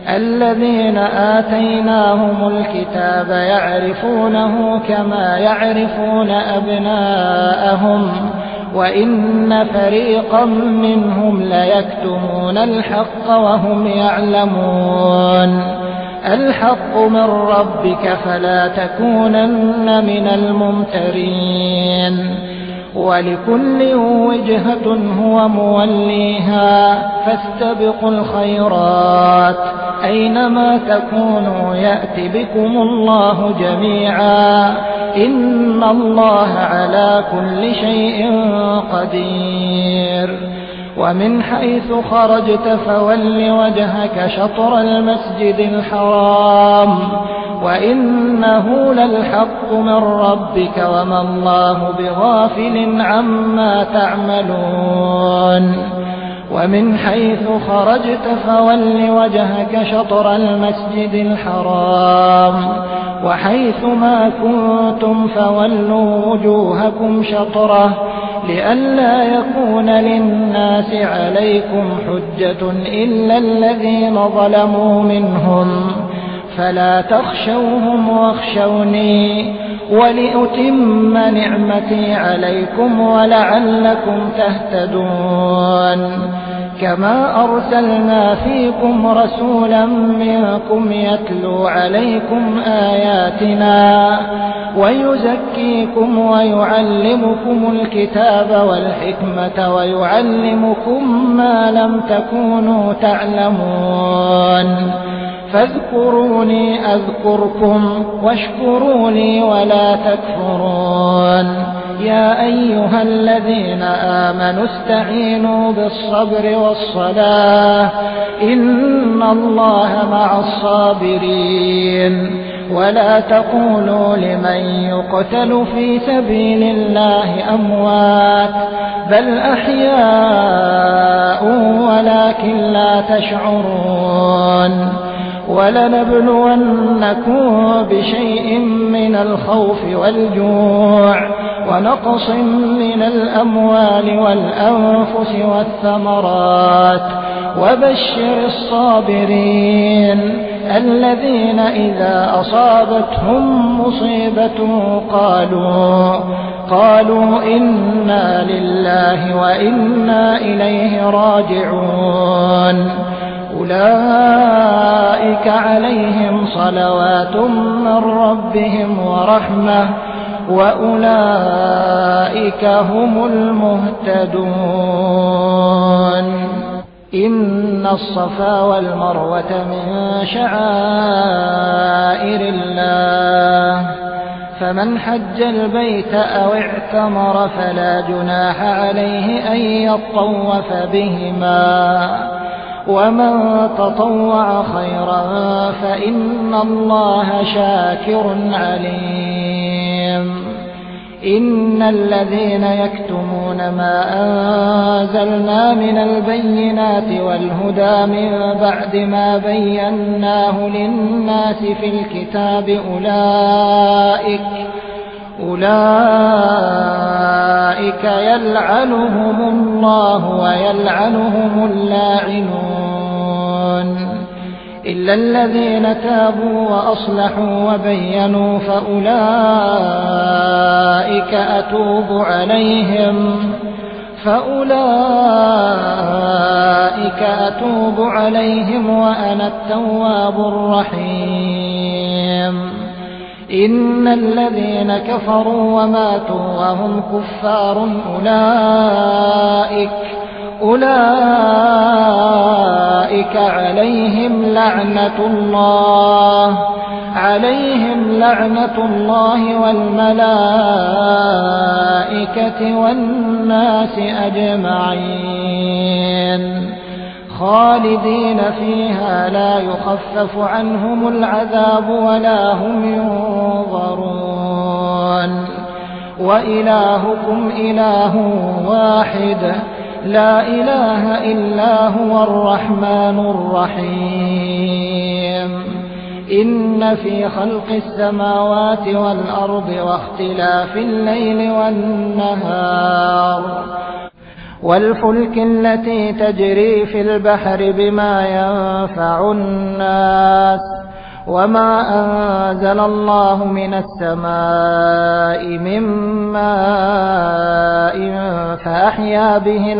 الذين آتيناهم الكتاب يعرفونه كما يعرفون أبناءهم وإن فريقا منهم ليكتمون الحق وهم يعلمون. الحق من ربك فلا تكونن من الممترين. ولكل وجهة هو موليها فاستبقوا الخيرات أينما تكونوا يأت بكم الله جميعا إن الله على كل شيء قدير. ومن حيث خرجت فول وجهك شطر المسجد الحرام وإنه للحق من ربك وما الله بغافل عما تعملون. ومن حيث خرجت فول وجهك شطر المسجد الحرام وحيث ما كنتم فولوا وجوهكم شطره لئلا يكون للناس عليكم حجة إلا الذين ظلموا منهم فلا تخشوهم واخشوني ولأتم نعمتي عليكم ولعلكم تهتدون. كما أرسلنا فيكم رسولا منكم يتلو عليكم آياتنا ويزكيكم ويعلمكم الكتاب والحكمة ويعلمكم ما لم تكونوا تعلمون. فاذكروني أذكركم واشكروا لي ولا تكفرون. يا أيها الذين آمنوا استعينوا بالصبر والصلاة إن الله مع الصابرين. ولا تقولوا لمن يقتل في سبيل الله أموات بل أحياء ولكن لا تشعرون. ولنبلونكم بشيء من الخوف والجوع ونقص من الأموال والأنفس والثمرات وبشر الصابرين الذين إذا أصابتهم مصيبة قالوا إنا لله وإنا إليه راجعون. أولئك عليهم صلوات من ربهم ورحمة وأولئك هم المهتدون. إن الصفا والمروة من شعائر الله فمن حج البيت أو اعتمر فلا جناح عليه أن يطوف بهما ومن تطوع خيرا فإن الله شاكر عليم. إن الذين يكتمون ما أنزلنا من البينات والهدى من بعد ما بيناه للناس في الكتاب أولئك يلعنهم الله ويلعنهم اللاعنون إلا الذين تابوا وأصلحوا وبينوا فأولئك أتوب عليهم وأنا التواب الرحيم. إن الذين كفروا وماتوا وهم كفار أولئك عليهم لعنة الله والملائكة والناس أجمعين خالدين فيها لا يخفف عنهم العذاب ولا هم ينظرون. وإلهكم إله واحد لا إله إلا هو الرحمن الرحيم. إن في خلق السماوات والأرض واختلاف الليل والنهار والفلك التي تجري في البحر بما ينفع الناس وما أنزل الله من السماء من ماء فأحيا به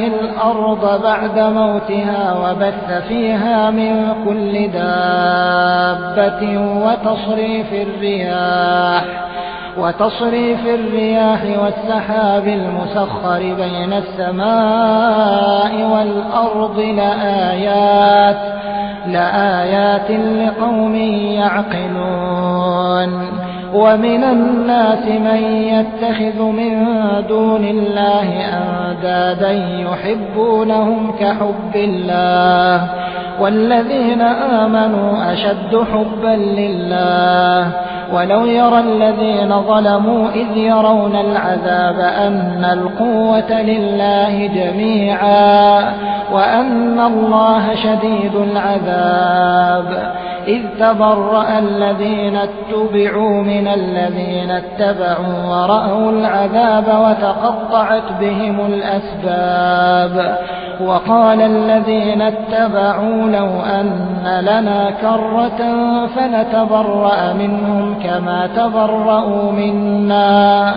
الأرض بعد موتها وبث فيها من كل دابة وتصريف الرياح والسحاب المسخر بين السماء والأرض لآيات لقوم يعقلون ومن الناس من يتخذ من دون الله أندادا يحبونهم كحب الله والذين آمنوا أشد حبا لله ولو يرى الذين ظلموا إذ يرون العذاب أن القوة لله جميعا وأن الله شديد العذاب إذ تبرأ الذين اتبعوا من الذين اتبعوا ورأوا العذاب وتقطعت بهم الأسباب وقال الذين اتبعوا لو أن لنا كرة فنتبرأ منهم كما تبرأوا منا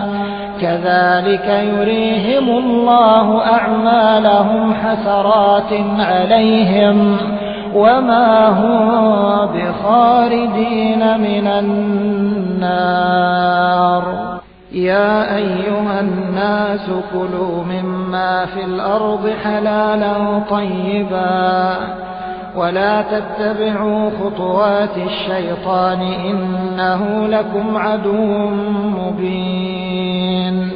كذلك يريهم الله أعمالهم حسرات عليهم وما هم بخارجين من النار يا أيها الناس كلوا مما في الأرض حلالا طيبا ولا تتبعوا خطوات الشيطان إنه لكم عدو مبين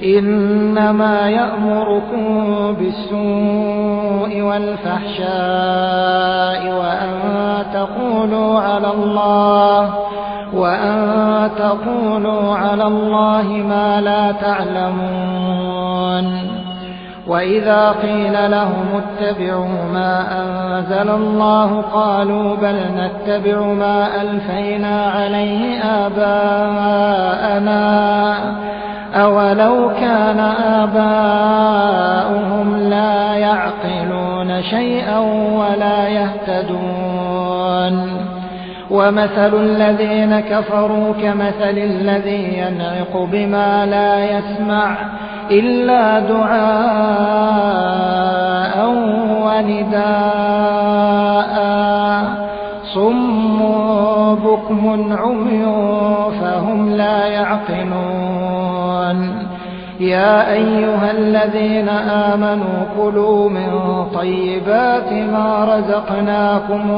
إنما يأمركم بالسوء والفحشاء وأن تقولوا على الله ما لا تعلمون وإذا قيل لهم اتبعوا ما أنزل الله قالوا بل نتبع ما ألفينا عليه آباءنا أولو كان آباؤهم لا يعقلون شيئا ولا يهتدون ومثل الذين كفروا كمثل الذي ينعق بما لا يسمع إلا دعاء ونداء صم بكم عمي فهم لا يعقلون يا أيها الذين آمنوا كلوا من طيبات ما رزقناكم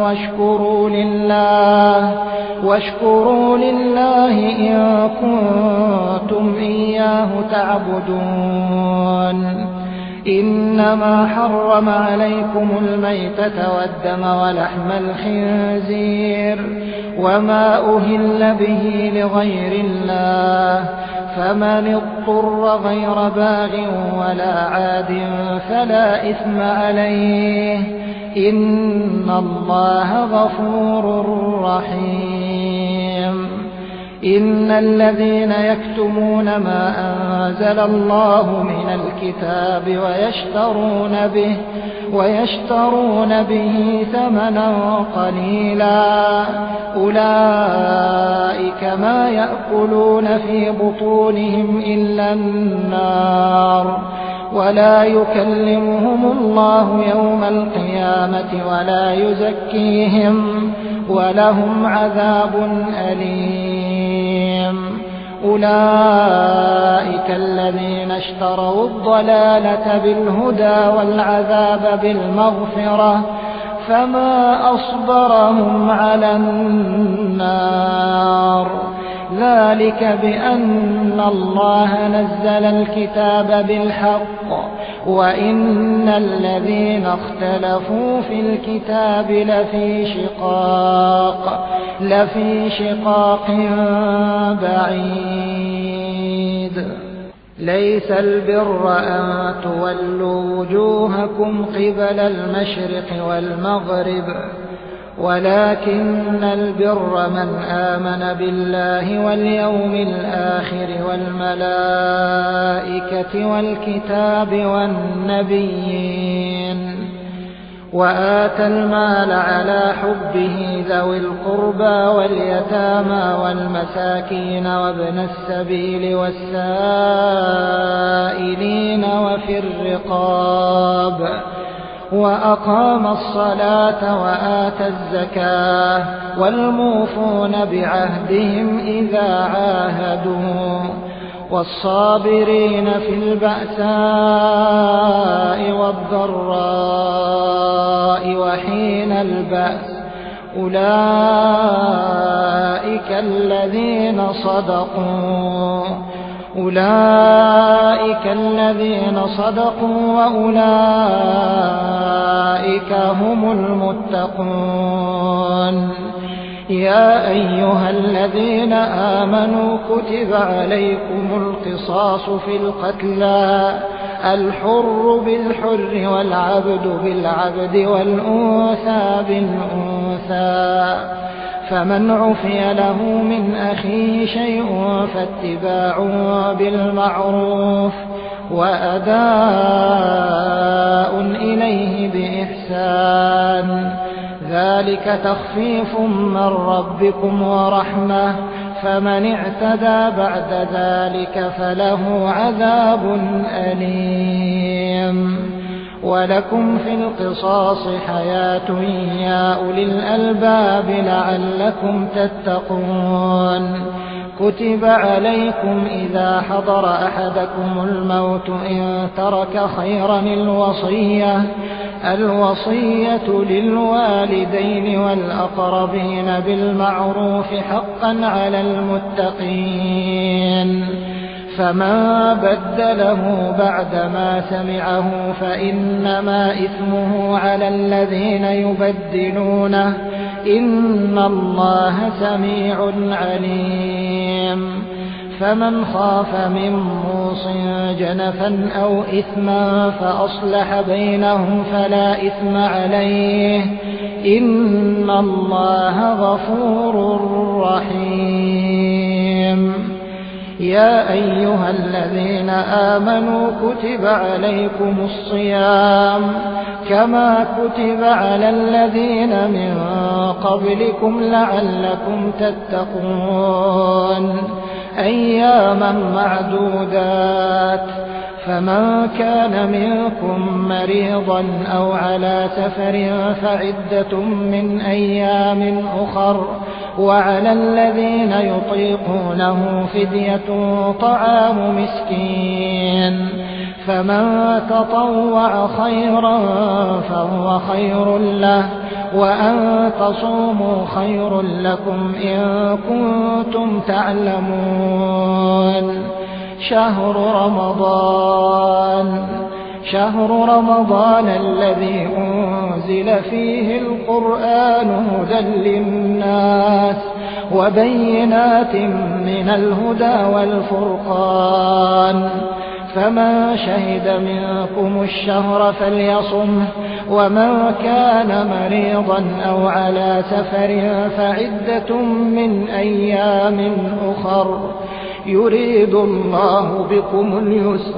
واشكروا لله إن كنتم إياه تعبدون إنما حرم عليكم الميتة والدم ولحم الخنزير وما أهل به لغير الله فمن اضطر غير باغ ولا عاد فلا إثم عليه إن الله غفور رحيم إن الذين يكتمون ما أنزل الله من الكتاب ويشترون به ثمنا قليلا أولئك ما يأكلون في بطونهم إلا النار ولا يكلمهم الله يوم القيامة ولا يزكيهم ولهم عذاب أليم أولئك الذين اشتروا الضلالة بالهدى والعذاب بالمغفرة فما أصبرهم على النار ذلك بأن الله نزل الكتاب بالحق وإن الذين اختلفوا في الكتاب لفي شقاق بعيد ليس البر أن تولوا وجوهكم قبل المشرق والمغرب ولكن البر من آمن بالله واليوم الآخر والملائكة والكتاب والنبيين وآتى المال على حبه ذوي القربى واليتامى والمساكين وابن السبيل والسائلين وفي الرقاب وأقام الصلاة وآتى الزكاة والموفون بعهدهم إذا عاهدوا والصابرين في البأساء والضراء وحين البأس أولئك الذين صدقوا وأولئك هم المتقون. يا أيها الذين آمنوا كتب عليكم القصاص في القتلى الحر بالحر والعبد بالعبد والأنثى بالأنثى فمن عفي له من أخيه شيء فاتباع بالمعروف وأداء إليه بإحسان ذلك تخفيف من ربكم ورحمة فمن اعتدى بعد ذلك فله عذاب أليم. ولكم في القصاص حياة يا أولي الألباب لعلكم تتقون. كتب عليكم إذا حضر أحدكم الموت إن ترك خيرا الوصية للوالدين والأقربين بالمعروف حقا على المتقين. فمن بدله بعدما سمعه فإنما إثمه على الذين يبدلونه إن الله سميع عليم. فمن خاف من موص جنفا أو إثما فأصلح بينهم فلا إثم عليه إن الله غفور رحيم. يا أيها الذين آمنوا كتب عليكم الصيام كما كتب على الذين من قبلكم لعلكم تتقون. أياما معدودات فمن كان منكم مريضا أو على سفر فعدة من أيام أخر وعلى الذين يطيقونه فدية طعام مسكين فمن تطوع خيرا فهو خير له وأن تصوموا خير لكم إن كنتم تعلمون. شهر رمضان الذي أنزل فيه القرآن هدى للناس وبينات من الهدى والفرقان فمن شهد منكم الشهر فليصمه ومن كان مريضا أو على سفر فعدة من أيام أخر يريد الله بكم اليسر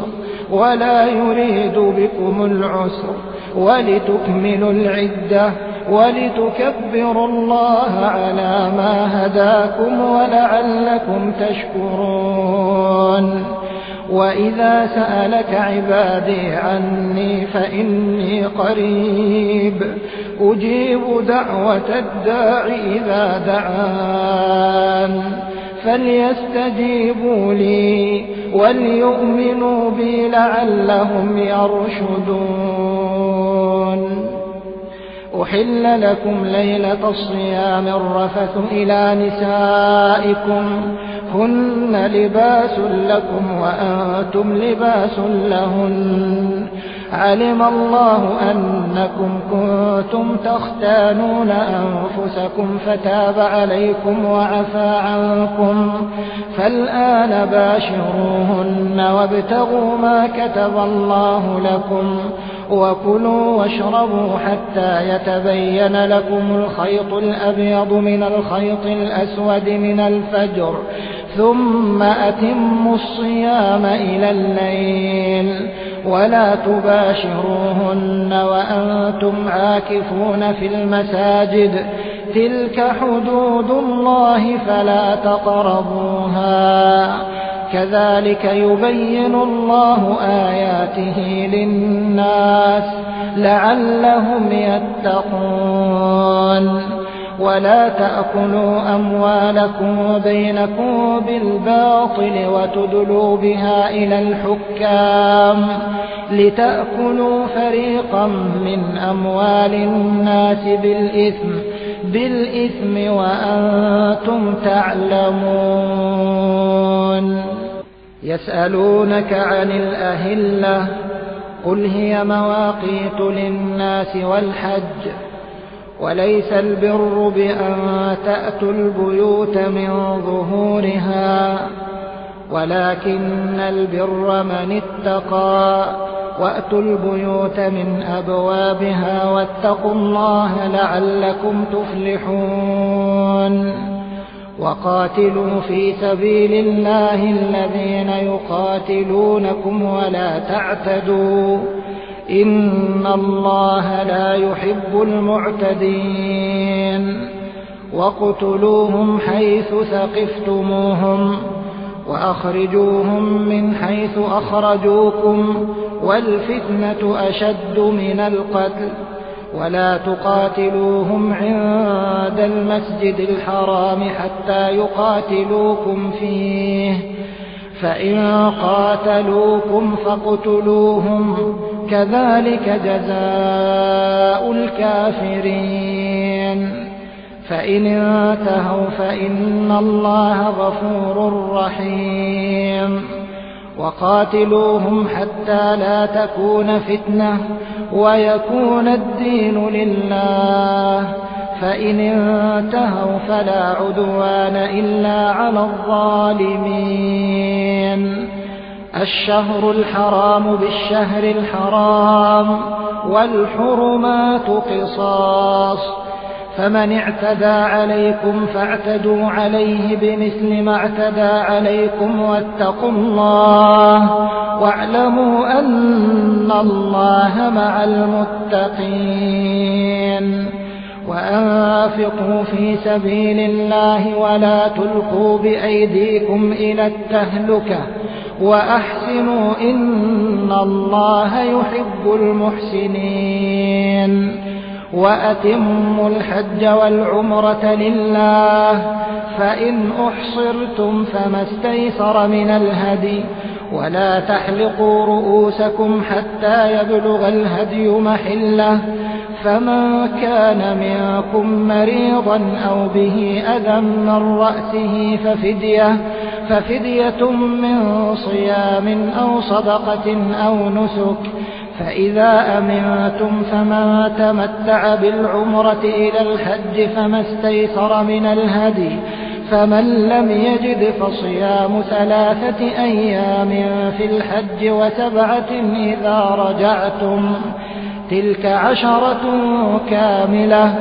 ولا يريد بكم العسر ولتكملوا العدة ولتكبروا الله على ما هداكم ولعلكم تشكرون. وإذا سألك عبادي عني فإني قريب أجيب دعوة الداع إذا دعان فليستجيبوا لي وليؤمنوا بي لعلهم يرشدون. أحل لكم ليلة الصيام الرفث إلى نسائكم هن لباس لكم وأنتم لباس لهن علم الله أنكم كنتم تختانون أنفسكم فتاب عليكم وعفى عنكم فالآن باشروهن وابتغوا ما كتب الله لكم وكلوا واشربوا حتى يتبين لكم الخيط الأبيض من الخيط الأسود من الفجر ثم أتموا الصيام إلى الليل ولا تباشروهن وأنتم عاكفون في المساجد تلك حدود الله فلا تقربوها كذلك يبين الله آياته للناس لعلهم يتقون ولا تأكلوا أموالكم بينكم بالباطل وتدلوا بها إلى الحكام لتأكلوا فريقا من أموال الناس بالإثم وأنتم تعلمون يسألونك عن الأهلة قل هي مواقيت للناس والحج وليس البر بأن تأتوا البيوت من ظهورها ولكن البر من اتقى وأتوا البيوت من أبوابها واتقوا الله لعلكم تفلحون وقاتلوا في سبيل الله الذين يقاتلونكم ولا تعتدوا إن الله لا يحب المعتدين واقتلوهم حيث ثقفتموهم وأخرجوهم من حيث أخرجوكم والفتنة أشد من القتل ولا تقاتلوهم عند المسجد الحرام حتى يقاتلوكم فيه فإن قاتلوكم فاقتلوهم كذلك جزاء الكافرين فإن انتهوا فإن الله غفور رحيم وقاتلوهم حتى لا تكون فتنة ويكون الدين لله فإن انتهوا فلا عدوان إلا على الظالمين الشهر الحرام بالشهر الحرام والحرمات قصاص فمن اعتدى عليكم فاعتدوا عليه بمثل ما اعتدى عليكم واتقوا الله واعلموا أن الله مع المتقين وأنفقوا في سبيل الله ولا تلقوا بأيديكم إلى التهلكة وأحسنوا إن الله يحب المحسنين وأتموا الحج والعمرة لله فإن أحصرتم فما استيسر من الهدي ولا تحلقوا رؤوسكم حتى يبلغ الهدي محله فمن كان منكم مريضا أو به أذى من رأسه ففدية من صيام أو صدقة أو نسك فإذا أمنتم فمن تمتع بالعمرة إلى الحج فما استيسر من الهدي فمن لم يجد فصيام 3 أيام في الحج و7 إذا رجعتم تلك 10 كاملة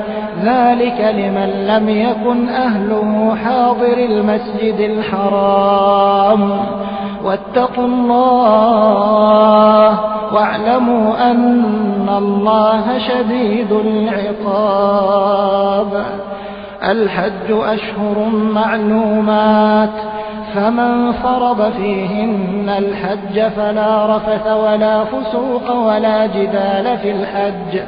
ذلك لمن لم يكن أهله حاضر المسجد الحرام واتقوا الله واعلموا أن الله شديد العقاب الحج أشهر معلومات فمن فرض فيهن الحج فلا رفث ولا فسوق ولا جدال في الحج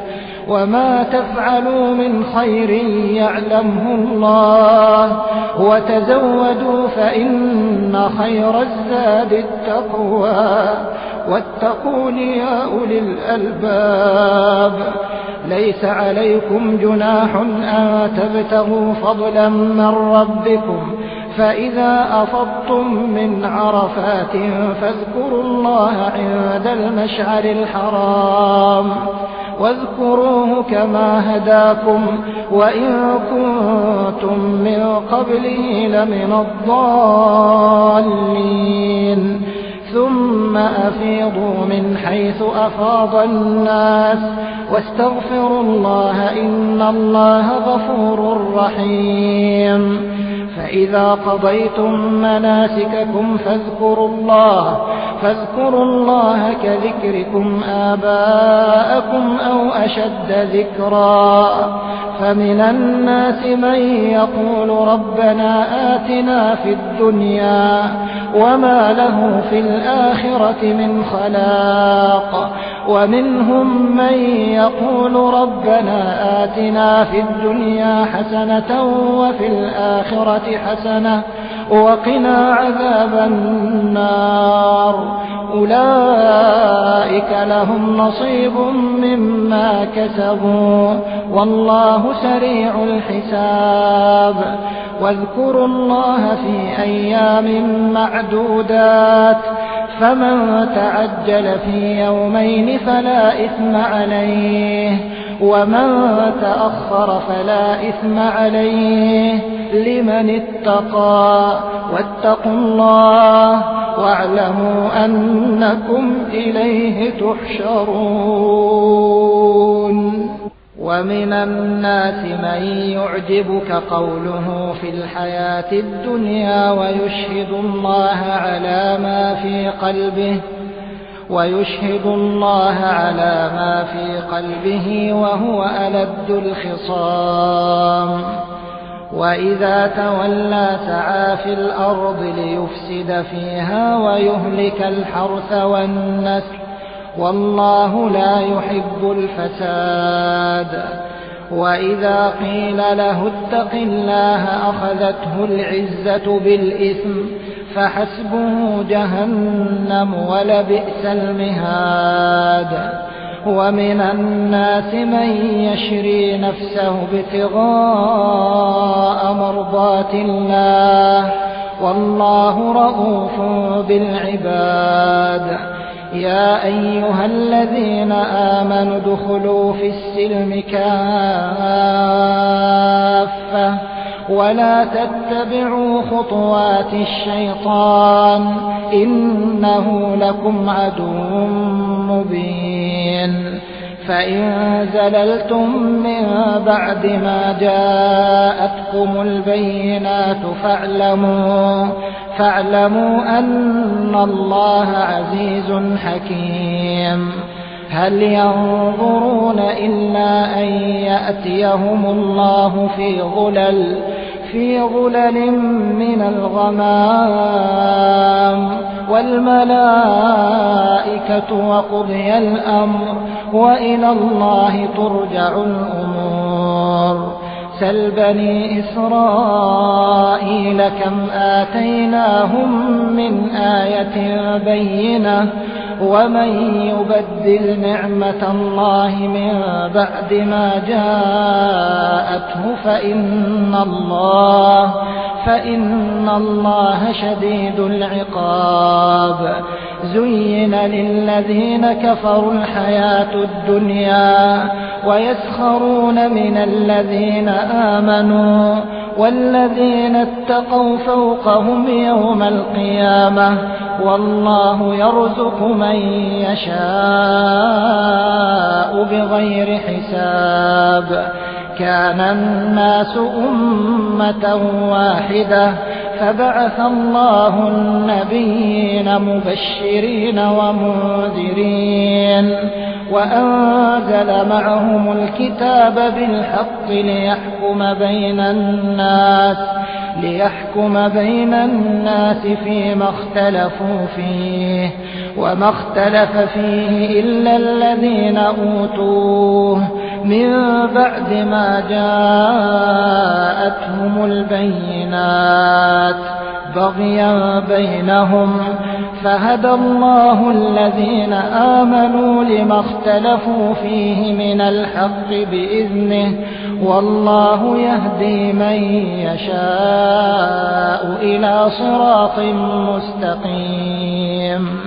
وما تفعلوا من خير يعلمه الله وتزودوا فإن خير الزاد التقوى واتقون يا أولي الألباب ليس عليكم جناح أن تبتغوا فضلا من ربكم فإذا أفضتم من عرفات فاذكروا الله عند المشعر الحرام واذكروه كما هداكم وإن كنتم من قبله لمن الضالين ثم أفيضوا من حيث أفاض الناس واستغفروا الله إن الله غفور رحيم فإذا قضيتم مناسككم فاذكروا الله كذكركم آباءكم أو أشد ذكرا فمن الناس من يقول ربنا آتنا في الدنيا وما له في الآخرة من خلاق ومنهم من يقول ربنا آتنا في الدنيا حسنة وفي الآخرة حسنة وقنا عذاب النار أولئك لهم نصيب مما كسبوا والله سريع الحساب واذكروا الله في أيام معدودات فمن تعجل في يومين فلا إثم عليه ومن تأخر فلا إثم عليه لمن اتقى واتقوا الله واعلموا أنكم إليه تحشرون ومن الناس من يعجبك قوله في الحياة الدنيا ويشهد الله على ما في قلبه وهو ألد الخصام وإذا تولى سعى في الأرض ليفسد فيها ويهلك الحرث والنسل والله لا يحب الفساد وإذا قيل له اتق الله أخذته العزة بالإثم فحسبه جهنم ولبئس المهاد ومن الناس من يشري نفسه ابتغاء مرضات الله والله رؤوف بالعباد يا أيها الذين آمنوا ادخلوا في السلم كافة ولا تتبعوا خطوات الشيطان إنه لكم عدو مبين فإن زللتم من بعد ما جاءتكم البينات فاعلموا أن الله عزيز حكيم هل ينظرون إلا أن يأتيهم الله في ظلل من الغمام والملائكة وقضي الأمر وإلى الله ترجع الأمور سل بني إسرائيل كم آتيناهم من آية بينة ومن يبدل نعمة الله من بعد ما جاءته فإن الله شديد العقاب زين للذين كفروا الحياة الدنيا ويسخرون من الذين آمنوا والذين اتقوا فوقهم يوم القيامة والله يرزق من يشاء بغير حساب كان الناس أمة واحدة فبعث الله النبيين مبشرين ومنذرين وأنزل معهم الكتاب بالحق ليحكم بين الناس فيما اختلفوا فيه وما اختلف فيه إلا الذين أوتوه من بعد ما جاءتهم البينات بغيا بينهم فهدى الله الذين آمنوا لما اختلفوا فيه من الحق بإذنه والله يهدي من يشاء إلى صراط مستقيم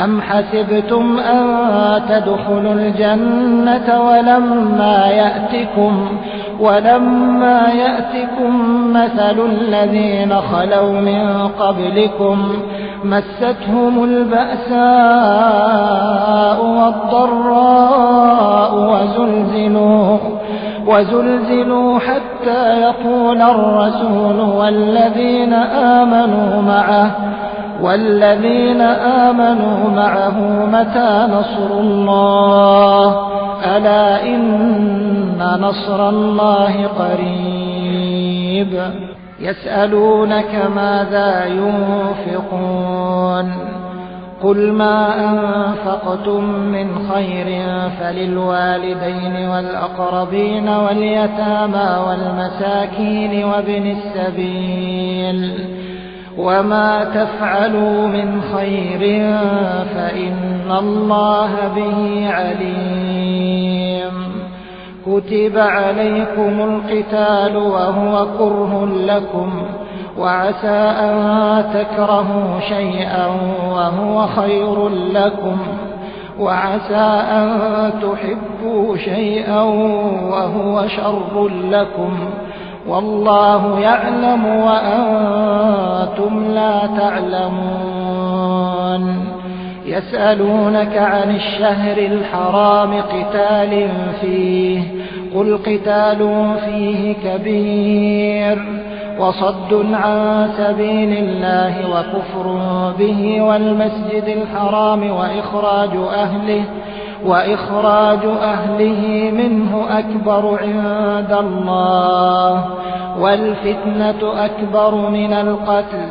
أم حسبتم أن تدخلوا الجنة ولما يأتكم مثل الذين خلوا من قبلكم مستهم البأساء والضراء وزلزلوا حتى حتى يقول الرسول والذين آمنوا معه متى نصر الله ألا إن نصر الله قريب يسألونك ماذا ينفقون قل ما أنفقتم من خير فللوالدين والأقربين واليتامى والمساكين وابن السبيل وما تفعلوا من خير فإن الله به عليم كتب عليكم القتال وهو كره لكم وعسى أن تكرهوا شيئا وهو خير لكم وعسى أن تحبوا شيئا وهو شر لكم والله يعلم وأنتم لا تعلمون يسألونك عن الشهر الحرام قتال فيه قل قتال فيه كبير وصد عن سبيل الله وكفر به والمسجد الحرام وإخراج أهله منه أكبر عند الله والفتنة أكبر من القتل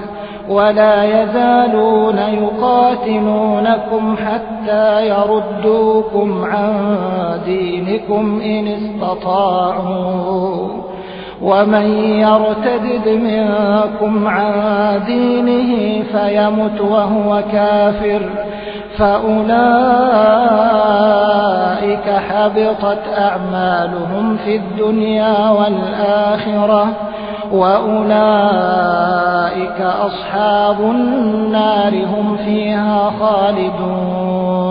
ولا يزالون يقاتلونكم حتى يردوكم عن دينكم إن استطاعوا ومن يرتد منكم عن دينه فيمت وهو كافر فأولئك حبطت أعمالهم في الدنيا والآخرة وأولئك أصحاب النار هم فيها خالدون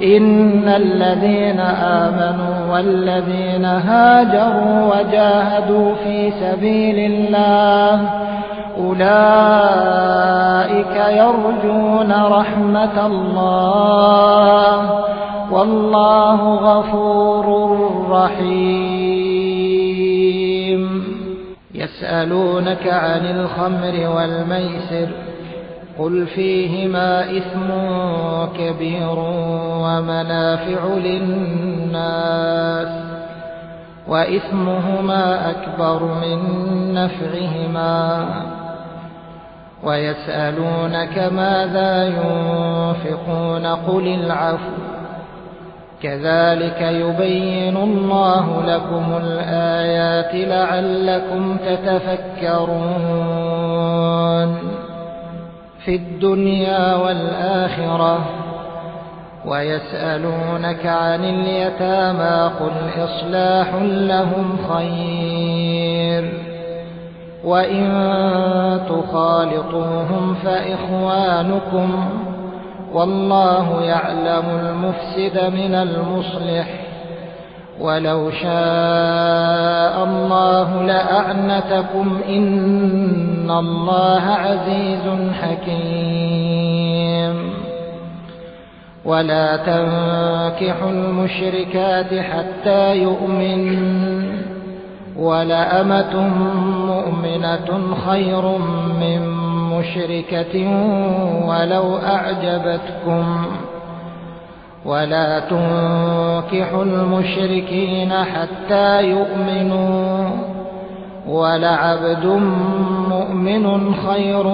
إن الذين آمنوا والذين هاجروا وجاهدوا في سبيل الله أولئك يرجون رحمة الله والله غفور رحيم يسألونك عن الخمر والميسر قل فيهما إثم كبير ومنافع للناس وإثمهما أكبر من نفعهما ويسألونك ماذا ينفقون قل العفو كذلك يبين الله لكم الآيات لعلكم تتفكرون في الدنيا والآخرة ويسألونك عن اليتامى قل إصلاح لهم خير وإن تخالطوهم فإخوانكم والله يعلم المفسد من المصلح ولو شاء الله لأعنتكم إن الله عزيز حكيم ولا تنكحوا المشركات حتى يؤمنوا ولأمة مؤمنة خير من مشركة ولو أعجبتكم ولا تنكحوا المشركين حتى يؤمنوا ولعبد مؤمن خير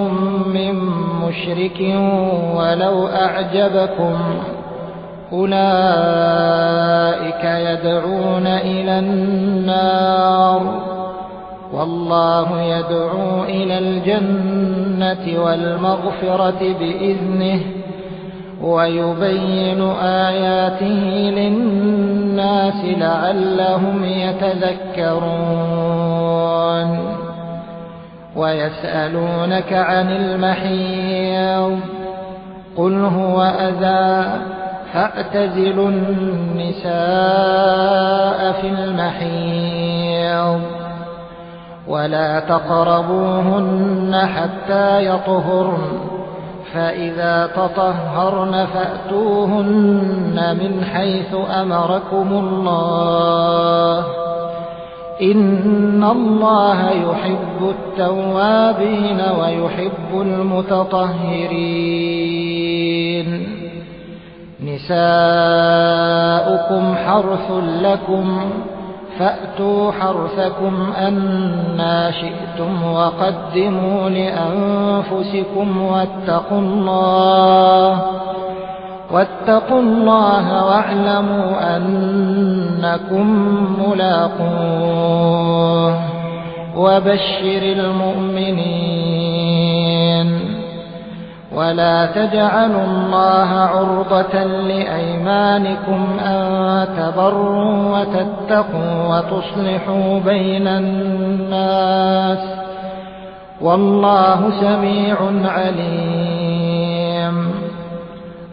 من مشرك ولو أعجبكم أولئك يدعون إلى النار والله يدعو إلى الجنة والمغفرة بإذنه ويبين آياته للناس لعلهم يتذكرون ويسألونك عن المحيض قل هو أذى فاعتزلوا النساء في المحيض ولا تقربوهن حتى يطهرن فإذا تطهرن فأتوهن من حيث أمركم الله إن الله يحب التوابين ويحب المتطهرين. نساؤكم حرث لكم فأتوا حرثكم أنى شئتم وقدموا لأنفسكم واتقوا الله واعلموا أنكم ملاقوه. وبشر المؤمنين. ولا تجعلوا الله عرضة لأيمانكم أن تبروا وتتقوا وتصلحوا بين الناس والله سميع عليم.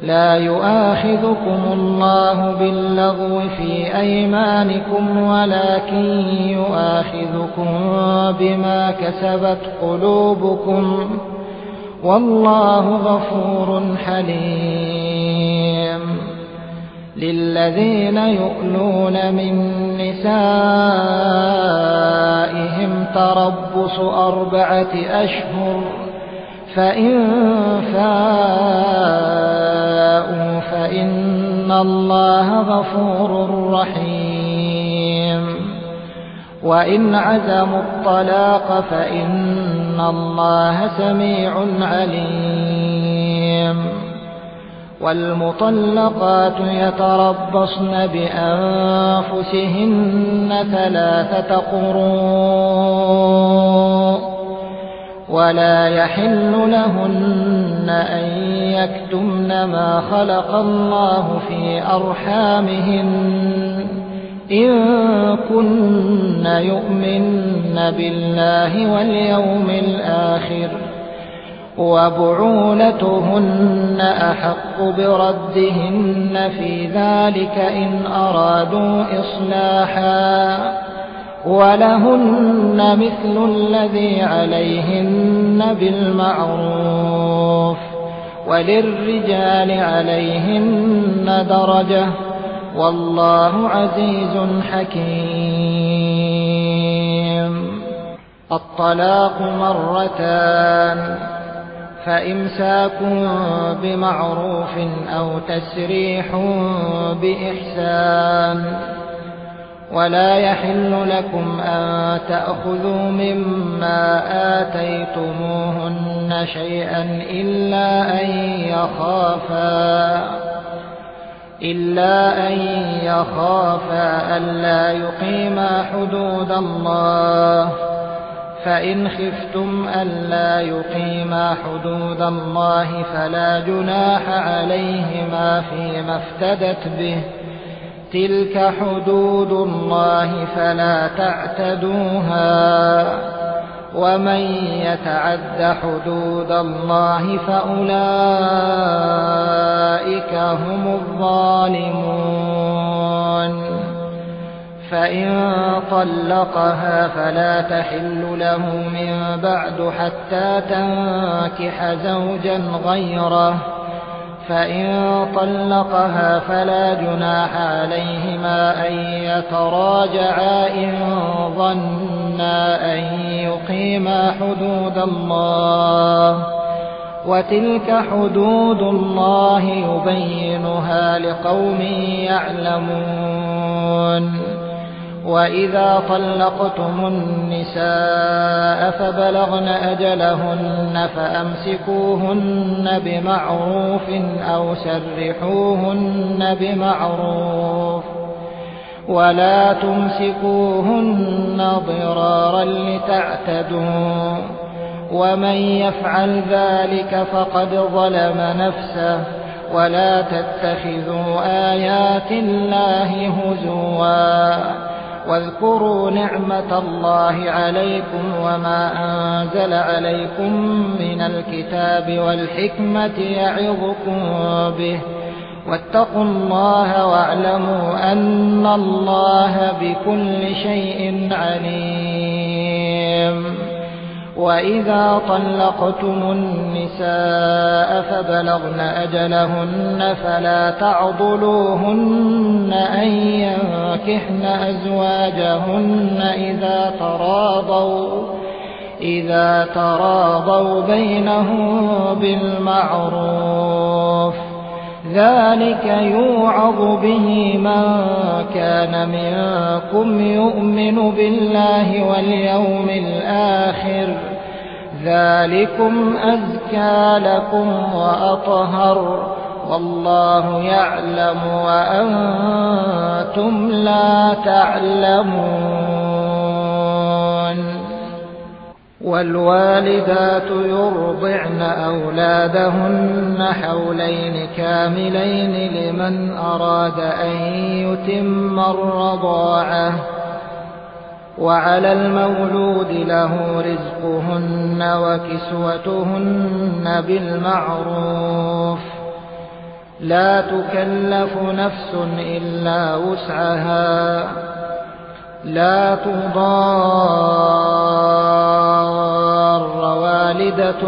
لا يؤاخذكم الله باللغو في أيمانكم ولكن يؤاخذكم بما كسبت قلوبكم والله غفور حليم. للذين يؤلون من نسائهم تربص 4 أشهر فإن فاءوا فإن الله غفور رحيم. وإن عزموا الطلاق فإن الله سميع عليم. والمطلقات يتربصن بأنفسهن 3 قروء ولا يحل لهن أن يكتمن ما خلق الله في أرحامهن إن كن يؤمن بالله واليوم الآخر وبعولتهن أحق بردهن في ذلك إن أرادوا إصلاحا ولهن مثل الذي عليهن بالمعروف وللرجال عليهن درجة والله عزيز حكيم. الطلاق 2 فإمساك بمعروف أو تسريح بإحسان. ولا يحل لكم أن تأخذوا مما آتيتموهن شيئا إلا أن يخافا ألا يقيما حدود الله فإن خفتم ألا يقيما حدود الله فلا جناح عليهما فيما افتدت به تلك حدود الله فلا تعتدوها ومن يتعد حدود الله فأولئك هم الظالمون. فإن طلقها فلا تحل له من بعد حتى تنكح زوجا غيره فإن طلقها فلا جناح عليهما أن يتراجعا إن ظنا أن يقيما حدود الله وتلك حدود الله يبينها لقوم يعلمون. وإذا طلقتم النساء فبلغن أجلهن فأمسكوهن بمعروف أو سرحوهن بمعروف ولا تمسكوهن ضرارا لتعتدوا ومن يفعل ذلك فقد ظلم نفسه. ولا تتخذوا آيات الله هزوا واذكروا نعمة الله عليكم وما أنزل عليكم من الكتاب والحكمة يعظكم به واتقوا الله واعلموا أن الله بكل شيء عليم. وإذا طلقتم النساء فبلغن أجلهن فلا تعضلوهن أن ينكحن أزواجهن إذا تراضوا بينهم بالمعروف، ذلك يوعظ به من كان منكم يؤمن بالله واليوم الآخر، ذلكم أزكى لكم وأطهر، والله يعلم وأنتم لا تعلمون. والوالدات يرضعن أولادهن حولين كاملين لمن أراد أن يتم الرضاعة، وعلى المولود له رزقهن وكسوتهن بالمعروف، لا تكلف نفس إلا وسعها، لا تضار والدة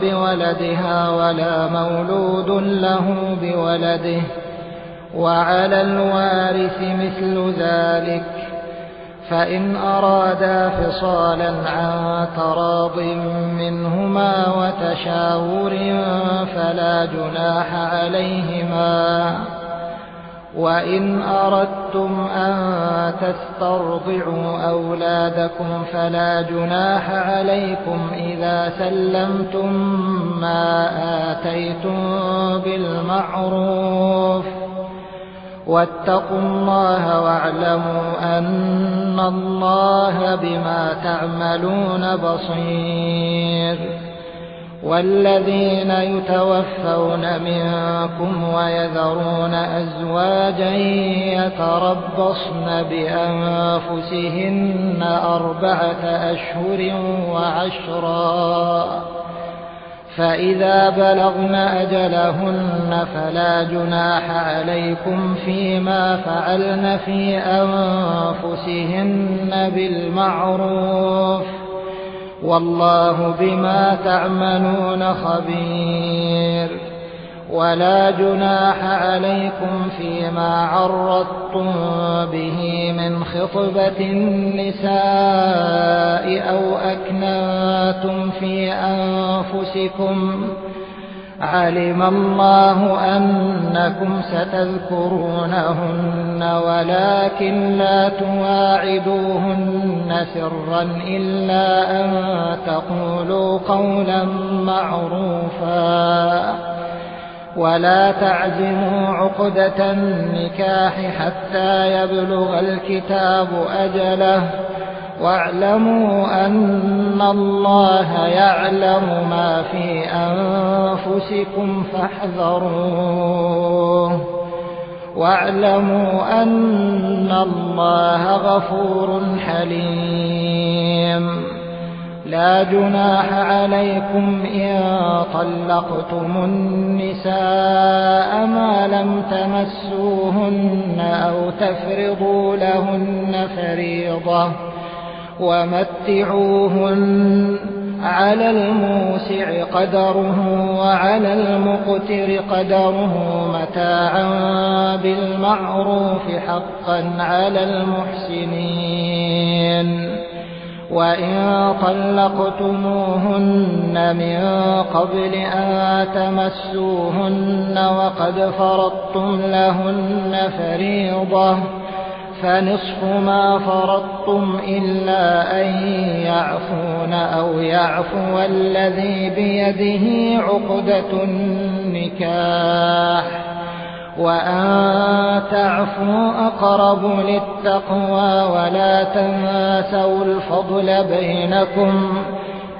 بولدها ولا مولود له بولده، وعلى الوارث مثل ذلك، فإن أرادا فصالا عن تراض منهما وتشاور فلا جناح عليهما. وإن أردتم أن تسترضعوا أولادكم فلا جناح عليكم إذا سلمتم ما آتيتم بالمعروف، واتقوا الله واعلموا أن الله بما تعملون بصير. والذين يتوفون منكم ويذرون أزواجا يتربصن بأنفسهن 4 أشهر وعشرا، فإذا بلغن أجلهن فلا جناح عليكم فيما فعلن في أنفسهن بالمعروف، والله بما تعملون خبير. ولا جناح عليكم فيما عرضتم به من خطبة النساء أو أكننتم في أنفسكم، علم الله أنكم ستذكرونهن ولكن لا تواعدوهن سرا إلا أن تقولوا قولا معروفا، ولا تعزموا عقدة النكاح حتى يبلغ الكتاب أجله، واعلموا أن الله يعلم ما في أنفسكم فاحذروه، واعلموا أن الله غفور حليم. لا جناح عليكم إن طلقتم النساء ما لم تمسوهن أو تفرضوا لهن فريضة، ومتعوهن على الموسع قدره وعلى المقتر قدره متاعا بالمعروف حقا على المحسنين. وإن طلقتموهن من قبل أن تمسوهن وقد فرضتم لهن فريضة فنصف ما فرضتم إلا أن يعفون أو يعفو الذي بيده عقدة النكاح، وأن تعفوا أقرب للتقوى، ولا تنسوا الفضل بينكم،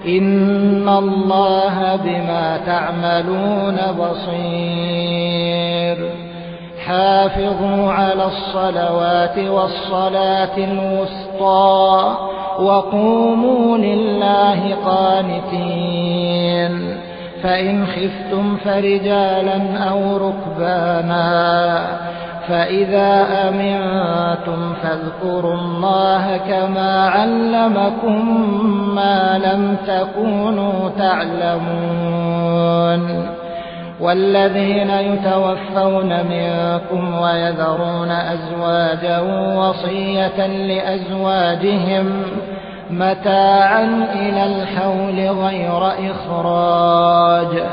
إن الله بما تعملون بصير. حافظوا على الصلوات والصلاة الوسطى وقوموا لله قانتين، فإن خفتم فرجالا أو ركبانا، فإذا أمنتم فاذكروا الله كما علمكم ما لم تكونوا تعلمون. والذين يتوفون منكم ويذرون أزواجا وصية لأزواجهم متاعا إلى الحول غير إخراج،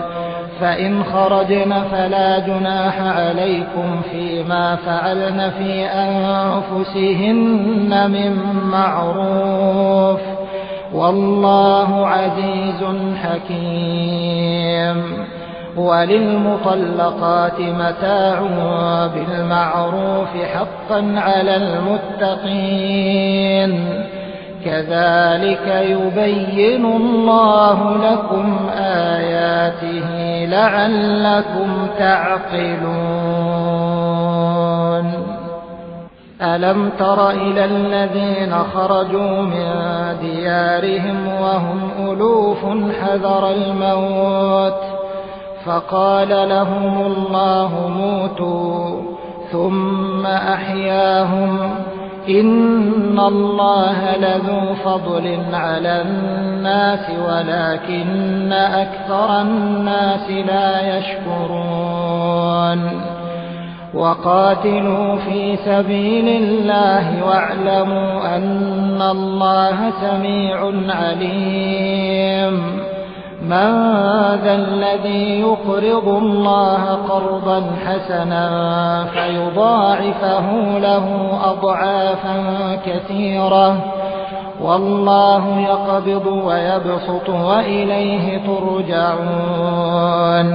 فإن خرجن فلا جناح عليكم فيما فعلن في أنفسهن من معروف، والله عزيز حكيم. وللمطلقات متاع بالمعروف حقا على المتقين، كذلك يبين الله لكم آياته لعلكم تعقلون. ألم تر إلى الذين خرجوا من ديارهم وهم ألوف حذر الموت فقال لهم الله موتوا ثم أحياهم، إن الله لذو فضل على الناس ولكن أكثر الناس لا يشكرون. وقاتلوا في سبيل الله واعلموا أن الله سميع عليم. من ذا الذي يقرض الله قرضا حسنا فيضاعفه له أضعافا كثيرة، والله يقبض ويبسط وإليه ترجعون.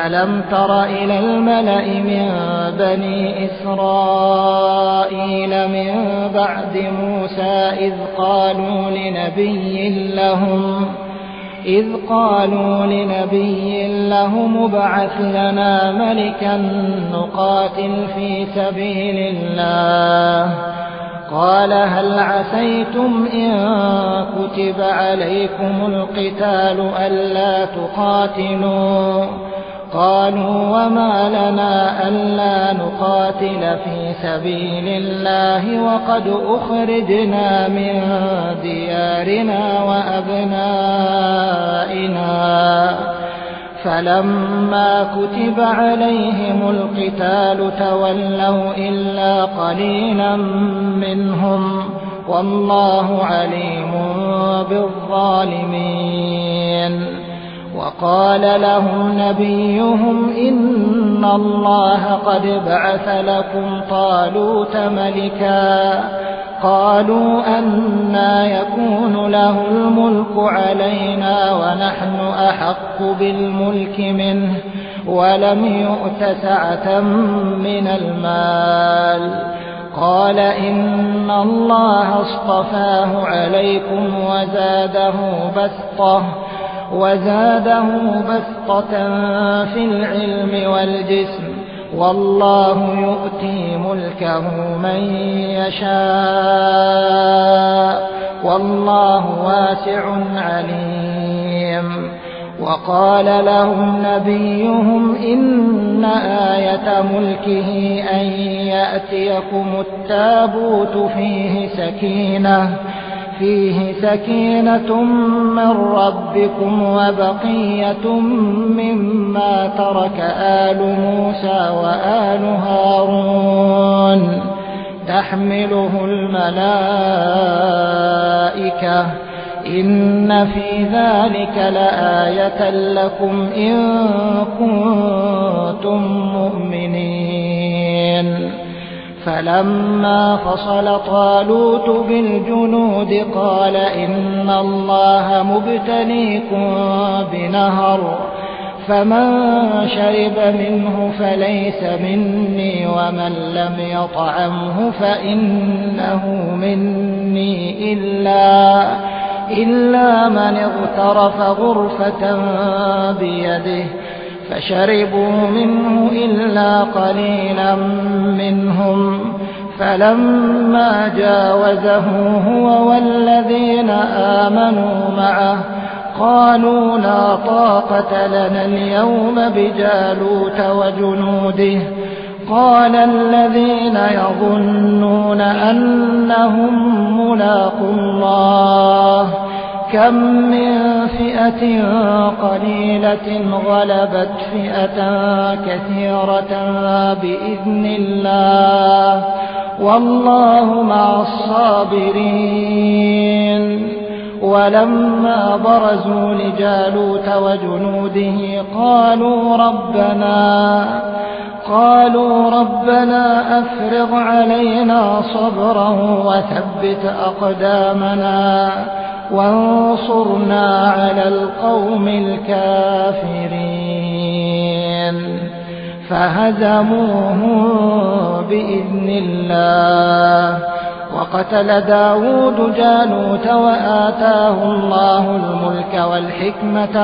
ألم تر إلى الملأ من بني إسرائيل من بعد موسى إذ قالوا لنبي لهم ابعث لنا ملكا نقاتل في سبيل الله، قال هل عسيتم إن كتب عليكم القتال ألا تقاتلوا؟ قالوا وما لنا ألا نقاتل في سبيل الله وقد أخرجنا من ديارنا وأبنائنا، فلما كتب عليهم القتال تولوا إلا قليلا منهم، والله عليم بالظالمين. وقال لهم نبيهم إن الله قد بعث لكم طالوت ملكا، قالوا أنى يكون له الملك علينا ونحن أحق بالملك منه ولم يؤت سعة من المال، قال إن الله اصطفاه عليكم وزاده بسطة في العلم والجسم، والله يؤتي ملكه من يشاء والله واسع عليم. وقال لهم نبيهم إن آية ملكه أن يأتيكم التابوت فيه سكينة من ربكم وبقية مما ترك آل موسى وآل هارون تحمله الملائكة، إن في ذلك لآية لكم إن كنتم مؤمنين. فلما فصل طالوت بالجنود قال إن الله مبتليكم بنهر، فمن شرب منه فليس مني ومن لم يطعمه فإنه مني إلا من اغترف غرفة بيده، فشربوا منه إلا قليلا منهم، فلما جاوزه هو والذين آمنوا معه قالوا لا طاقة لنا اليوم بجالوت وجنوده، قال الذين يظنون أنهم ملاقو الله كم من فئة قليلة غلبت فئة كثيرة بإذن الله والله مع الصابرين. ولما برزوا لجالوت وجنوده قالوا ربنا أفرغ علينا صبرا وثبت أقدامنا وانصرنا على القوم الكافرين. فهزموهم بإذن الله. وقتل داود جالوت وآتاه الله الملك والحكمة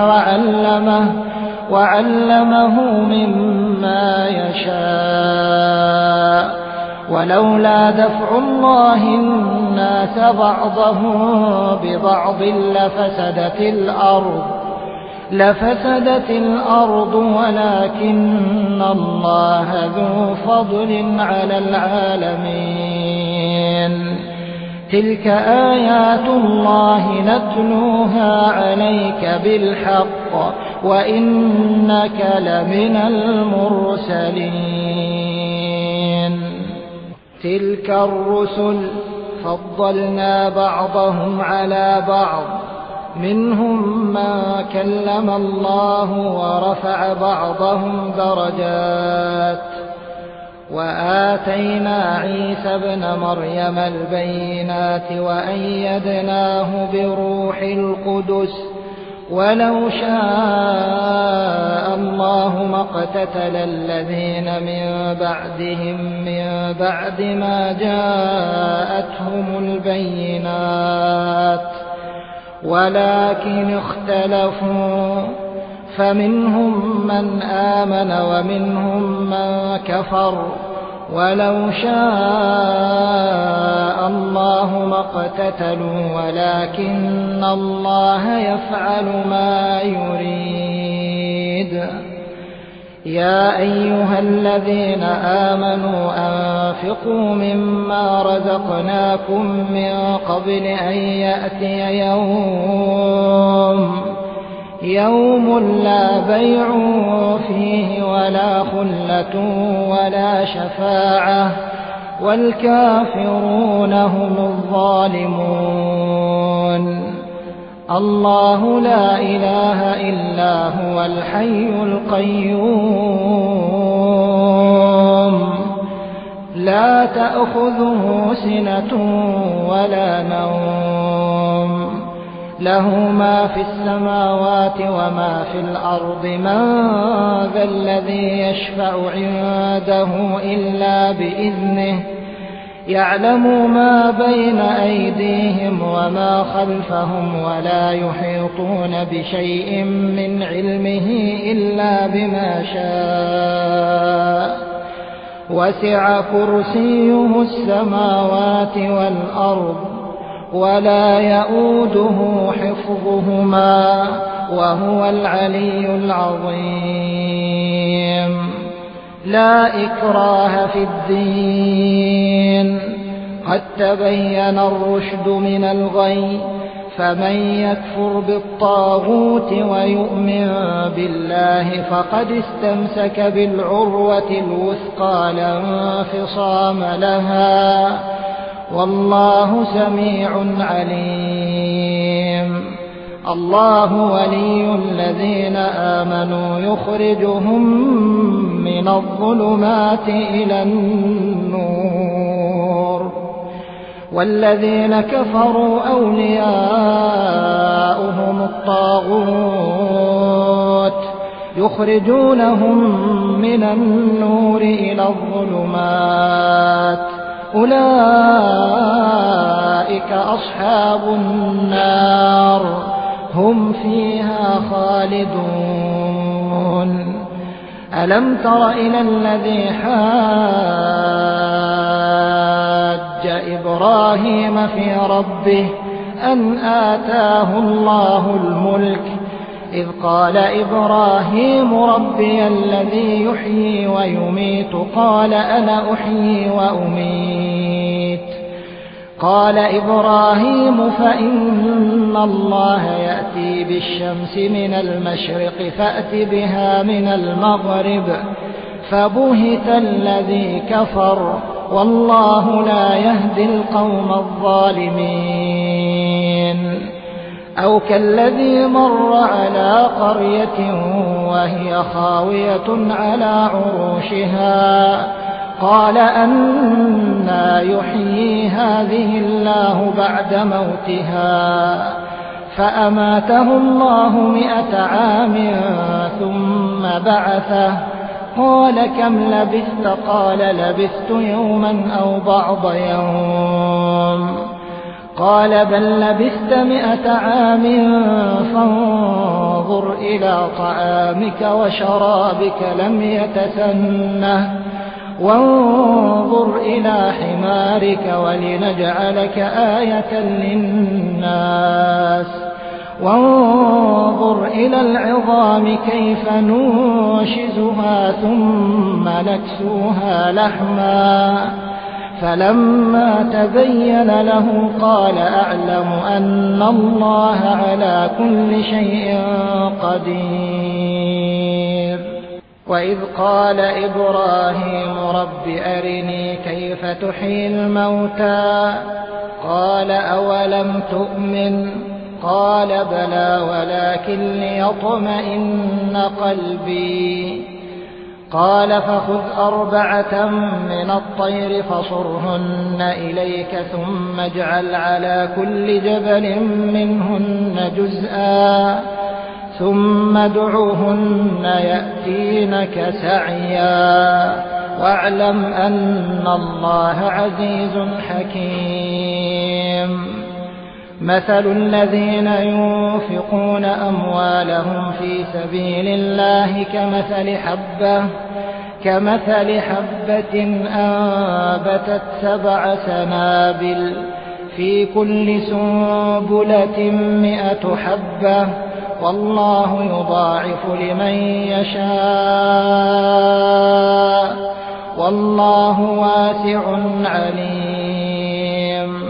وعلمه مما يشاء. ولولا دفع الله الناس بعضهم ببعض لفسدت الأرض ولكن الله ذو فضل على العالمين. تلك آيات الله نتلوها عليك بالحق وإنك لمن المرسلين. تلك الرسل فضلنا بعضهم على بعض منهم من كلم الله ورفع بعضهم درجات. وآتينا عيسى ابن مريم البينات وأيدناه بروح القدس ولو شاء الله ما اقتتل الذين من بعدهم من بعد ما جاءتهم البينات ولكن اختلفوا فمنهم من آمن ومنهم من كفر ولو شاء الله ما اقتتلوا ولكن الله يفعل ما يريد. يا أيها الذين آمنوا أنفقوا مما رزقناكم من قبل أن يأتي يوم لا بيع فيه ولا خلة ولا شفاعة والكافرون هم الظالمون. الله لا إله إلا هو الحي القيوم لا تأخذه سنة ولا نوم له ما في السماوات وما في الأرض. من ذا الذي يشفع عنده إلا بإذنه يعلم ما بين أيديهم وما خلفهم ولا يحيطون بشيء من علمه إلا بما شاء. وسع كرسيه السماوات والأرض ولا يؤوده حفظهما وهو العلي العظيم. لا إكراه في الدين قد تبين الرشد من الغي. فمن يكفر بالطاغوت ويؤمن بالله فقد استمسك بالعروة الوثقى لا انفصام لها والله سميع عليم. الله ولي الذين آمنوا يخرجهم من الظلمات إلى النور والذين كفروا أولياؤهم الطاغوت يخرجونهم من النور إلى الظلمات. أولئك أصحاب النار هم فيها خالدون. ألم تر إلى الذي حاج إبراهيم في ربه أن آتاه الله الملك إذ قال إبراهيم ربي الذي يحيي ويميت قال أنا أحيي وأميت قال إبراهيم فإن الله يأتي بالشمس من المشرق فأت بها من المغرب فبهت الذي كفر والله لا يهدي القوم الظالمين أو كالذي مر على قرية وهي خاوية على عروشها قال أنى يحيي هذه الله بعد موتها فأماته الله 100 عام ثم بعثه قال كم لبثت قال لبثت يوما أو بعض يوم قال بل لبثت 100 عام فانظر إلى طعامك وشرابك لم يتسنه وانظر إلى حمارك ولنجعلك آية للناس وانظر إلى العظام كيف ننشزها ثم نكسوها لحما فلما تبين له قال أعلم أن الله على كل شيء قدير وإذ قال إبراهيم رب أرني كيف تحيي الموتى قال أولم تؤمن قال بلى ولكن ليطمئن قلبي قال فخذ 4 من الطير فصرهن إليك ثم اجعل على كل جبل منهن جزءا ثم ادعوهن يأتينك سعيا واعلم أن الله عزيز حكيم مثل الذين ينفقون أموالهم في سبيل الله كمثل حبة أنبتت 7 سنابل في كل سنبلة 100 حبة والله يضاعف لمن يشاء والله واسع عليم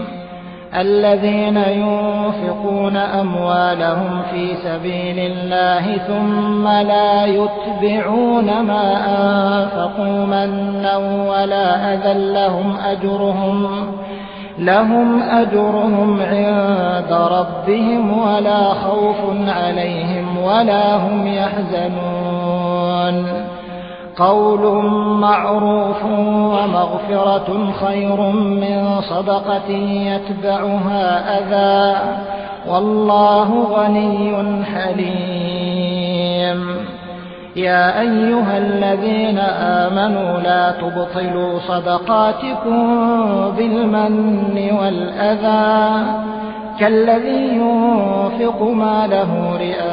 الذين ينفقون أموالهم في سبيل الله ثم لا يتبعون ما أنفقوا منا ولا أذى لهم أجرهم عند ربهم ولا خوف عليهم ولا هم يحزنون قول معروف ومغفرة خير من صدقة يتبعها أذى والله غني حليم يا أيها الذين آمنوا لا تبطلوا صدقاتكم بالمن والأذى كالذي ينفق ماله رئاء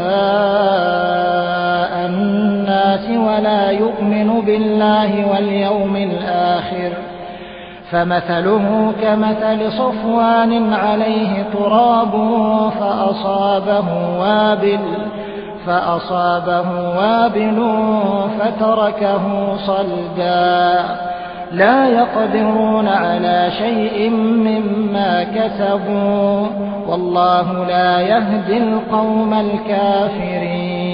الناس ولا يؤمن بالله واليوم الآخر فمثله كمثل صفوان عليه تراب فأصابه وابل فتركه صلدا لا يقدرون على شيء مما كسبوا والله لا يهدي القوم الكافرين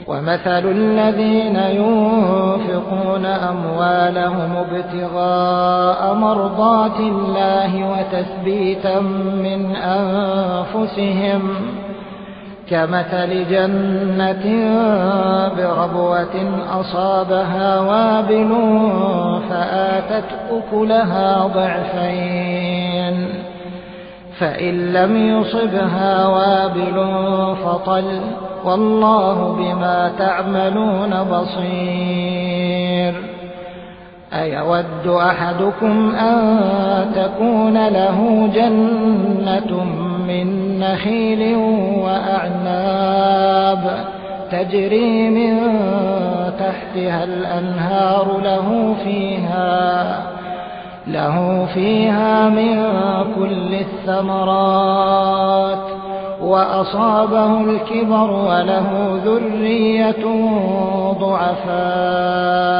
ومثل الذين ينفقون أموالهم ابتغاء مرضات الله وتثبيتا من أنفسهم كمثل جنة بربوة أصابها وابل فآتت أكلها ضعفين فإن لم يصبها وابل فطل والله بما تعملون بصير أيود أحدكم أن تكون له جنة من نخيل وأعناب تجري من تحتها الأنهار له فيها من كل الثمرات وأصابه الكبر وله ذرية ضعفاء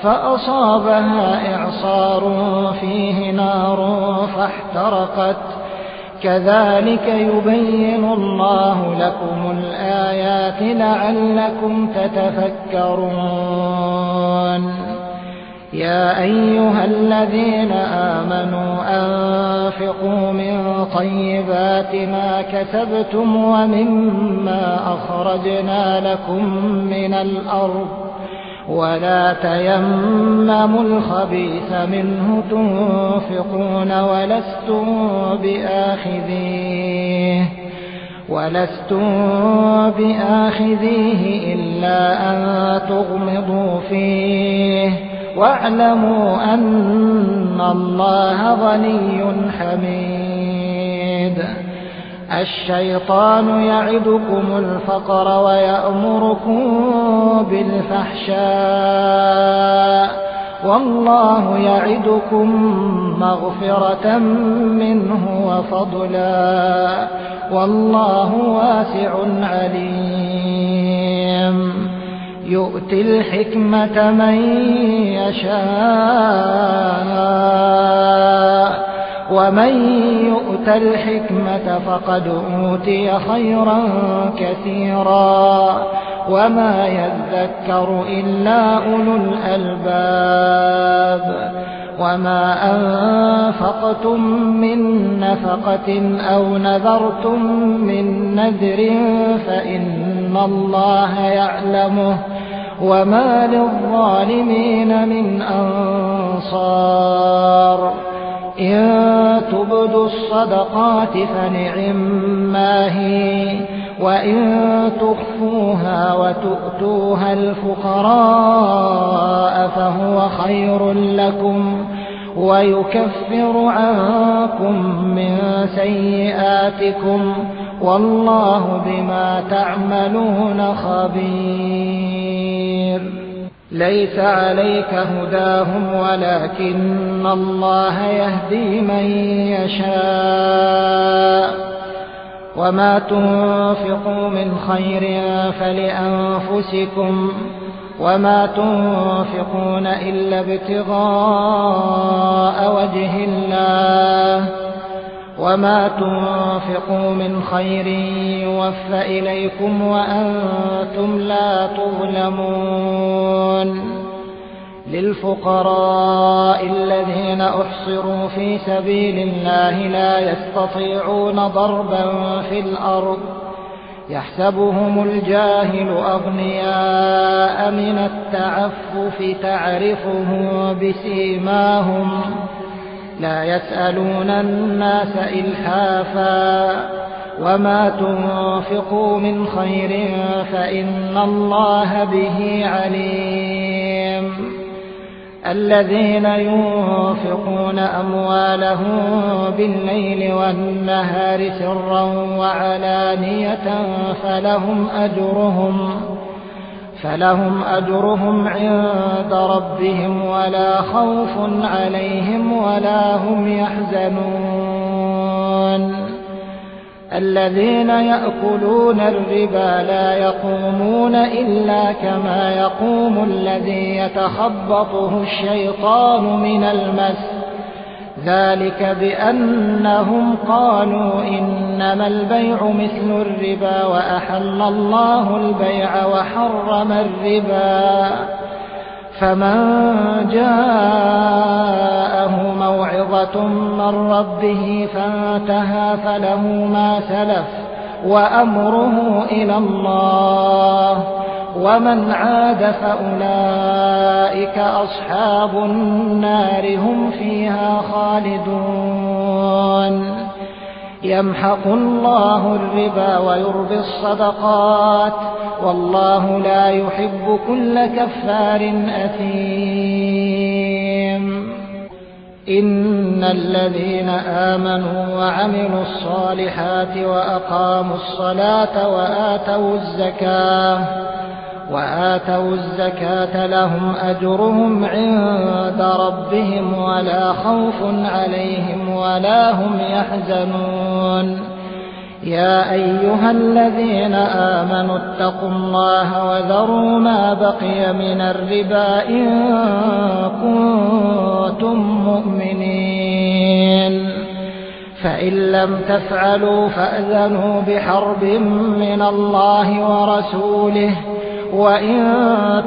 فأصابها إعصار فيه نار فاحترقت كذلك يبين الله لكم الآيات لعلكم تتفكرون يا أيها الذين آمنوا أنفقوا من طيبات ما كسبتم ومما أخرجنا لكم من الأرض ولا تيمموا الخبيث منه تنفقون ولستم بآخذيه إلا أن تغمضوا فيه واعلموا أن الله غني حميد الشيطان يعدكم الفقر ويأمركم بالفحشاء والله يعدكم مغفرة منه وفضلا والله واسع عليم يؤتي الحكمة من يشاء ومن يؤت الحكمة فقد أوتي خيرا كثيرا وما يذكر إلا أولو الألباب وما أنفقتم من نفقة أو نذرتم من نذر فإن الله يعلمه وما للظالمين من أنصار إن تبدوا الصدقات فنعما هي وإن تخفوها وتؤتوها الفقراء فهو خير لكم ويكفر عنكم من سيئاتكم والله بما تعملون خبير ليس عليك هداهم ولكن الله يهدي من يشاء وما تنفقوا من خير فلأنفسكم وما تنفقون إلا ابتغاء وجه الله وما تنفقوا من خير يوفى إليكم وأنتم لا تظلمون للفقراء الذين أحصروا في سبيل الله لا يستطيعون ضربا في الأرض يحسبهم الجاهل أغنياء من التعفف تعرفهم بسيماهم لا يسألون الناس إلحافا وما تنفقوا من خير فإن الله به عليم الذين ينفقون أموالهم بالليل والنهار سرا وعلانية فلهم أجرهم عند ربهم ولا خوف عليهم ولا هم يحزنون الذين يأكلون الربا لا يقومون إلا كما يقوم الذي يتخبطه الشيطان من المس ذلك بأنهم قالوا إنما البيع مثل الربا وأحل الله البيع وحرم الربا فمن جاءه موعظة من ربه فانتهى فله ما سلف وأمره إلى الله ومن عاد فأولئك أصحاب النار هم فيها خالدون يمحق الله الربا ويربي الصدقات والله لا يحب كل كفار أثيم إن الذين آمنوا وعملوا الصالحات وأقاموا الصلاة وآتوا الزكاة لهم أجرهم عند ربهم ولا خوف عليهم ولا هم يحزنون يا أيها الذين آمنوا اتقوا الله وذروا ما بقي من الربا إن كنتم مؤمنين فإن لم تفعلوا فأذنوا بحرب من الله ورسوله وإن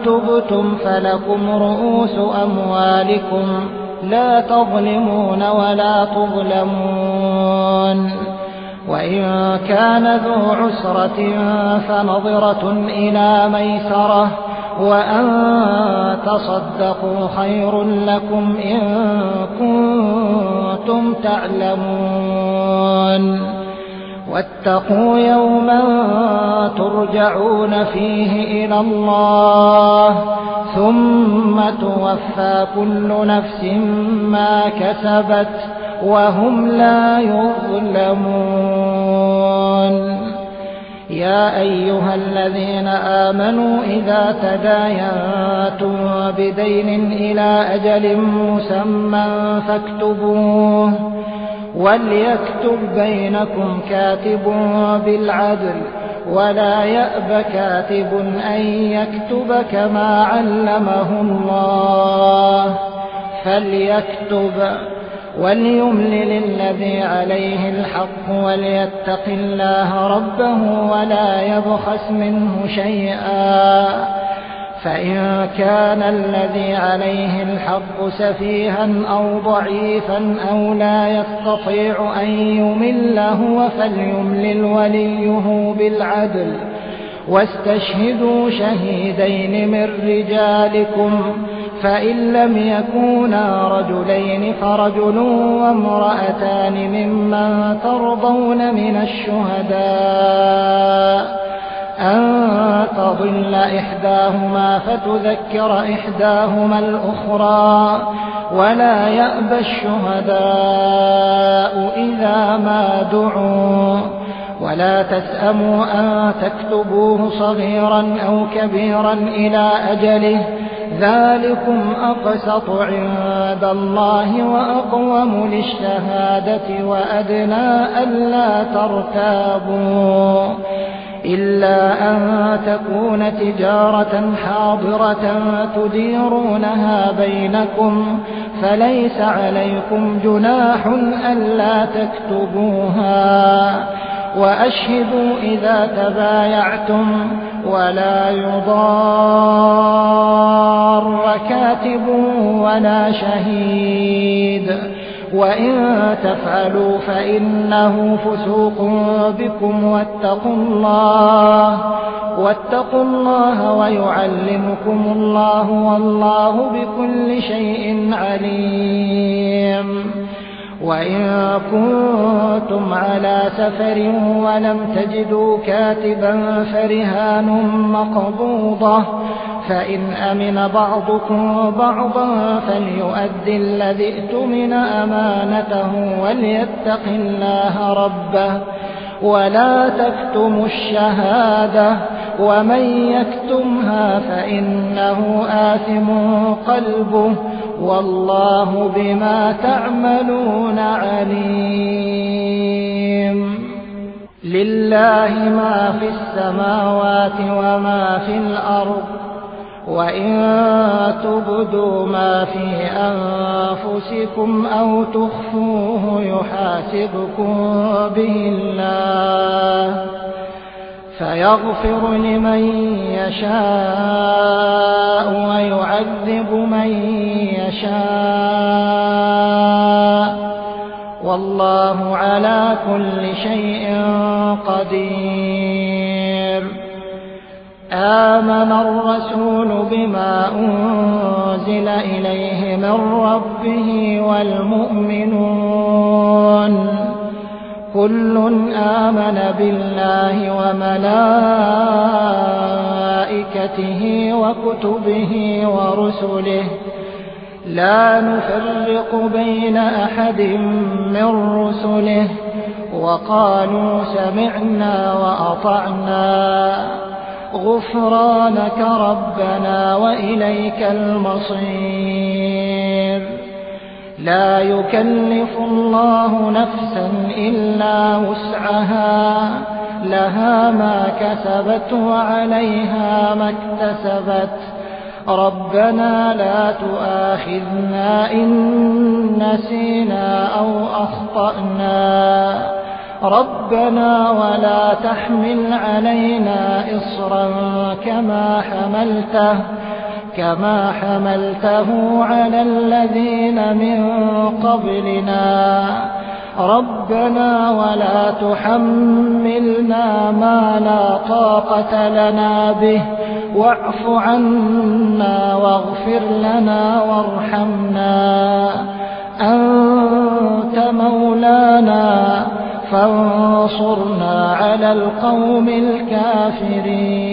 تبتم فلكم رؤوس أموالكم لا تظلمون ولا تظلمون وإن كان ذو عسرة فنظرة إلى ميسرة وأن تصدقوا خير لكم إن كنتم تعلمون واتقوا يوما ترجعون فيه إلى الله ثم توفى كل نفس ما كسبت وهم لا يظلمون يا أيها الذين آمنوا إذا تداينتم بدين إلى أجل مسمى فاكتبوه وليكتب بينكم كاتب بالعدل ولا يأب كاتب أن يكتب كما علمه الله فليكتب وليملل الذي عليه الحق وليتق الله ربه ولا يبخس منه شيئا فإن كان الذي عليه الحق سفيها أو ضعيفا أو لا يستطيع أن يمل هو فليملل وليه بالعدل واستشهدوا شهيدين من رجالكم فإن لم يكونا رجلين فرجل وامرأتان ممن ترضون من الشهداء أن تضل إحداهما فتذكر إحداهما الأخرى ولا يأبى الشهداء إذا ما دعوا ولا تسأموا أن تكتبوه صغيرا أو كبيرا إلى أجله ذلكم أقسط عند الله وأقوم للشهادة وأدنى ألا ترتابوا إلا أن تكون تجارة حاضرة تديرونها بينكم فليس عليكم جناح ألا تكتبوها وأشهدوا إذا تبايعتم ولا يضار كاتب ولا شهيد وإن تفعلوا فإنه فسوق بكم واتقوا الله ويعلمكم الله والله بكل شيء عليم وإن كنتم على سفر ولم تجدوا كاتبا فرهان مقبوضة فإن أمن بعضكم بعضا فليؤدي الذي ائتمن أمانته وليتق الله ربه ولا تكتموا الشهادة ومن يكتمها فإنه آثم قلبه والله بما تعملون عليم لله ما في السماوات وما في الأرض وإن تبدوا ما في أنفسكم أو تخفوه يحاسبكم به الله فيغفر لمن يشاء ويعذب من يشاء والله على كل شيء قدير آمن الرسول بما أنزل إليه من ربه والمؤمنون كل آمن بالله وملائكته وكتبه ورسله لا نفرق بين أحد من رسله وقالوا سمعنا وأطعنا غفرانك ربنا وإليك المصير لا يكلف الله نفسا إلا وسعها لها ما كسبت وعليها ما اكتسبت ربنا لا تؤاخذنا إن نسينا أو أخطأنا ربنا ولا تحمل علينا إصرا كما حملته على الذين من قبلنا ربنا ولا تحملنا ما لا طاقة لنا به واعف عنا واغفر لنا وارحمنا أنت مولانا فانصرنا على القوم الكافرين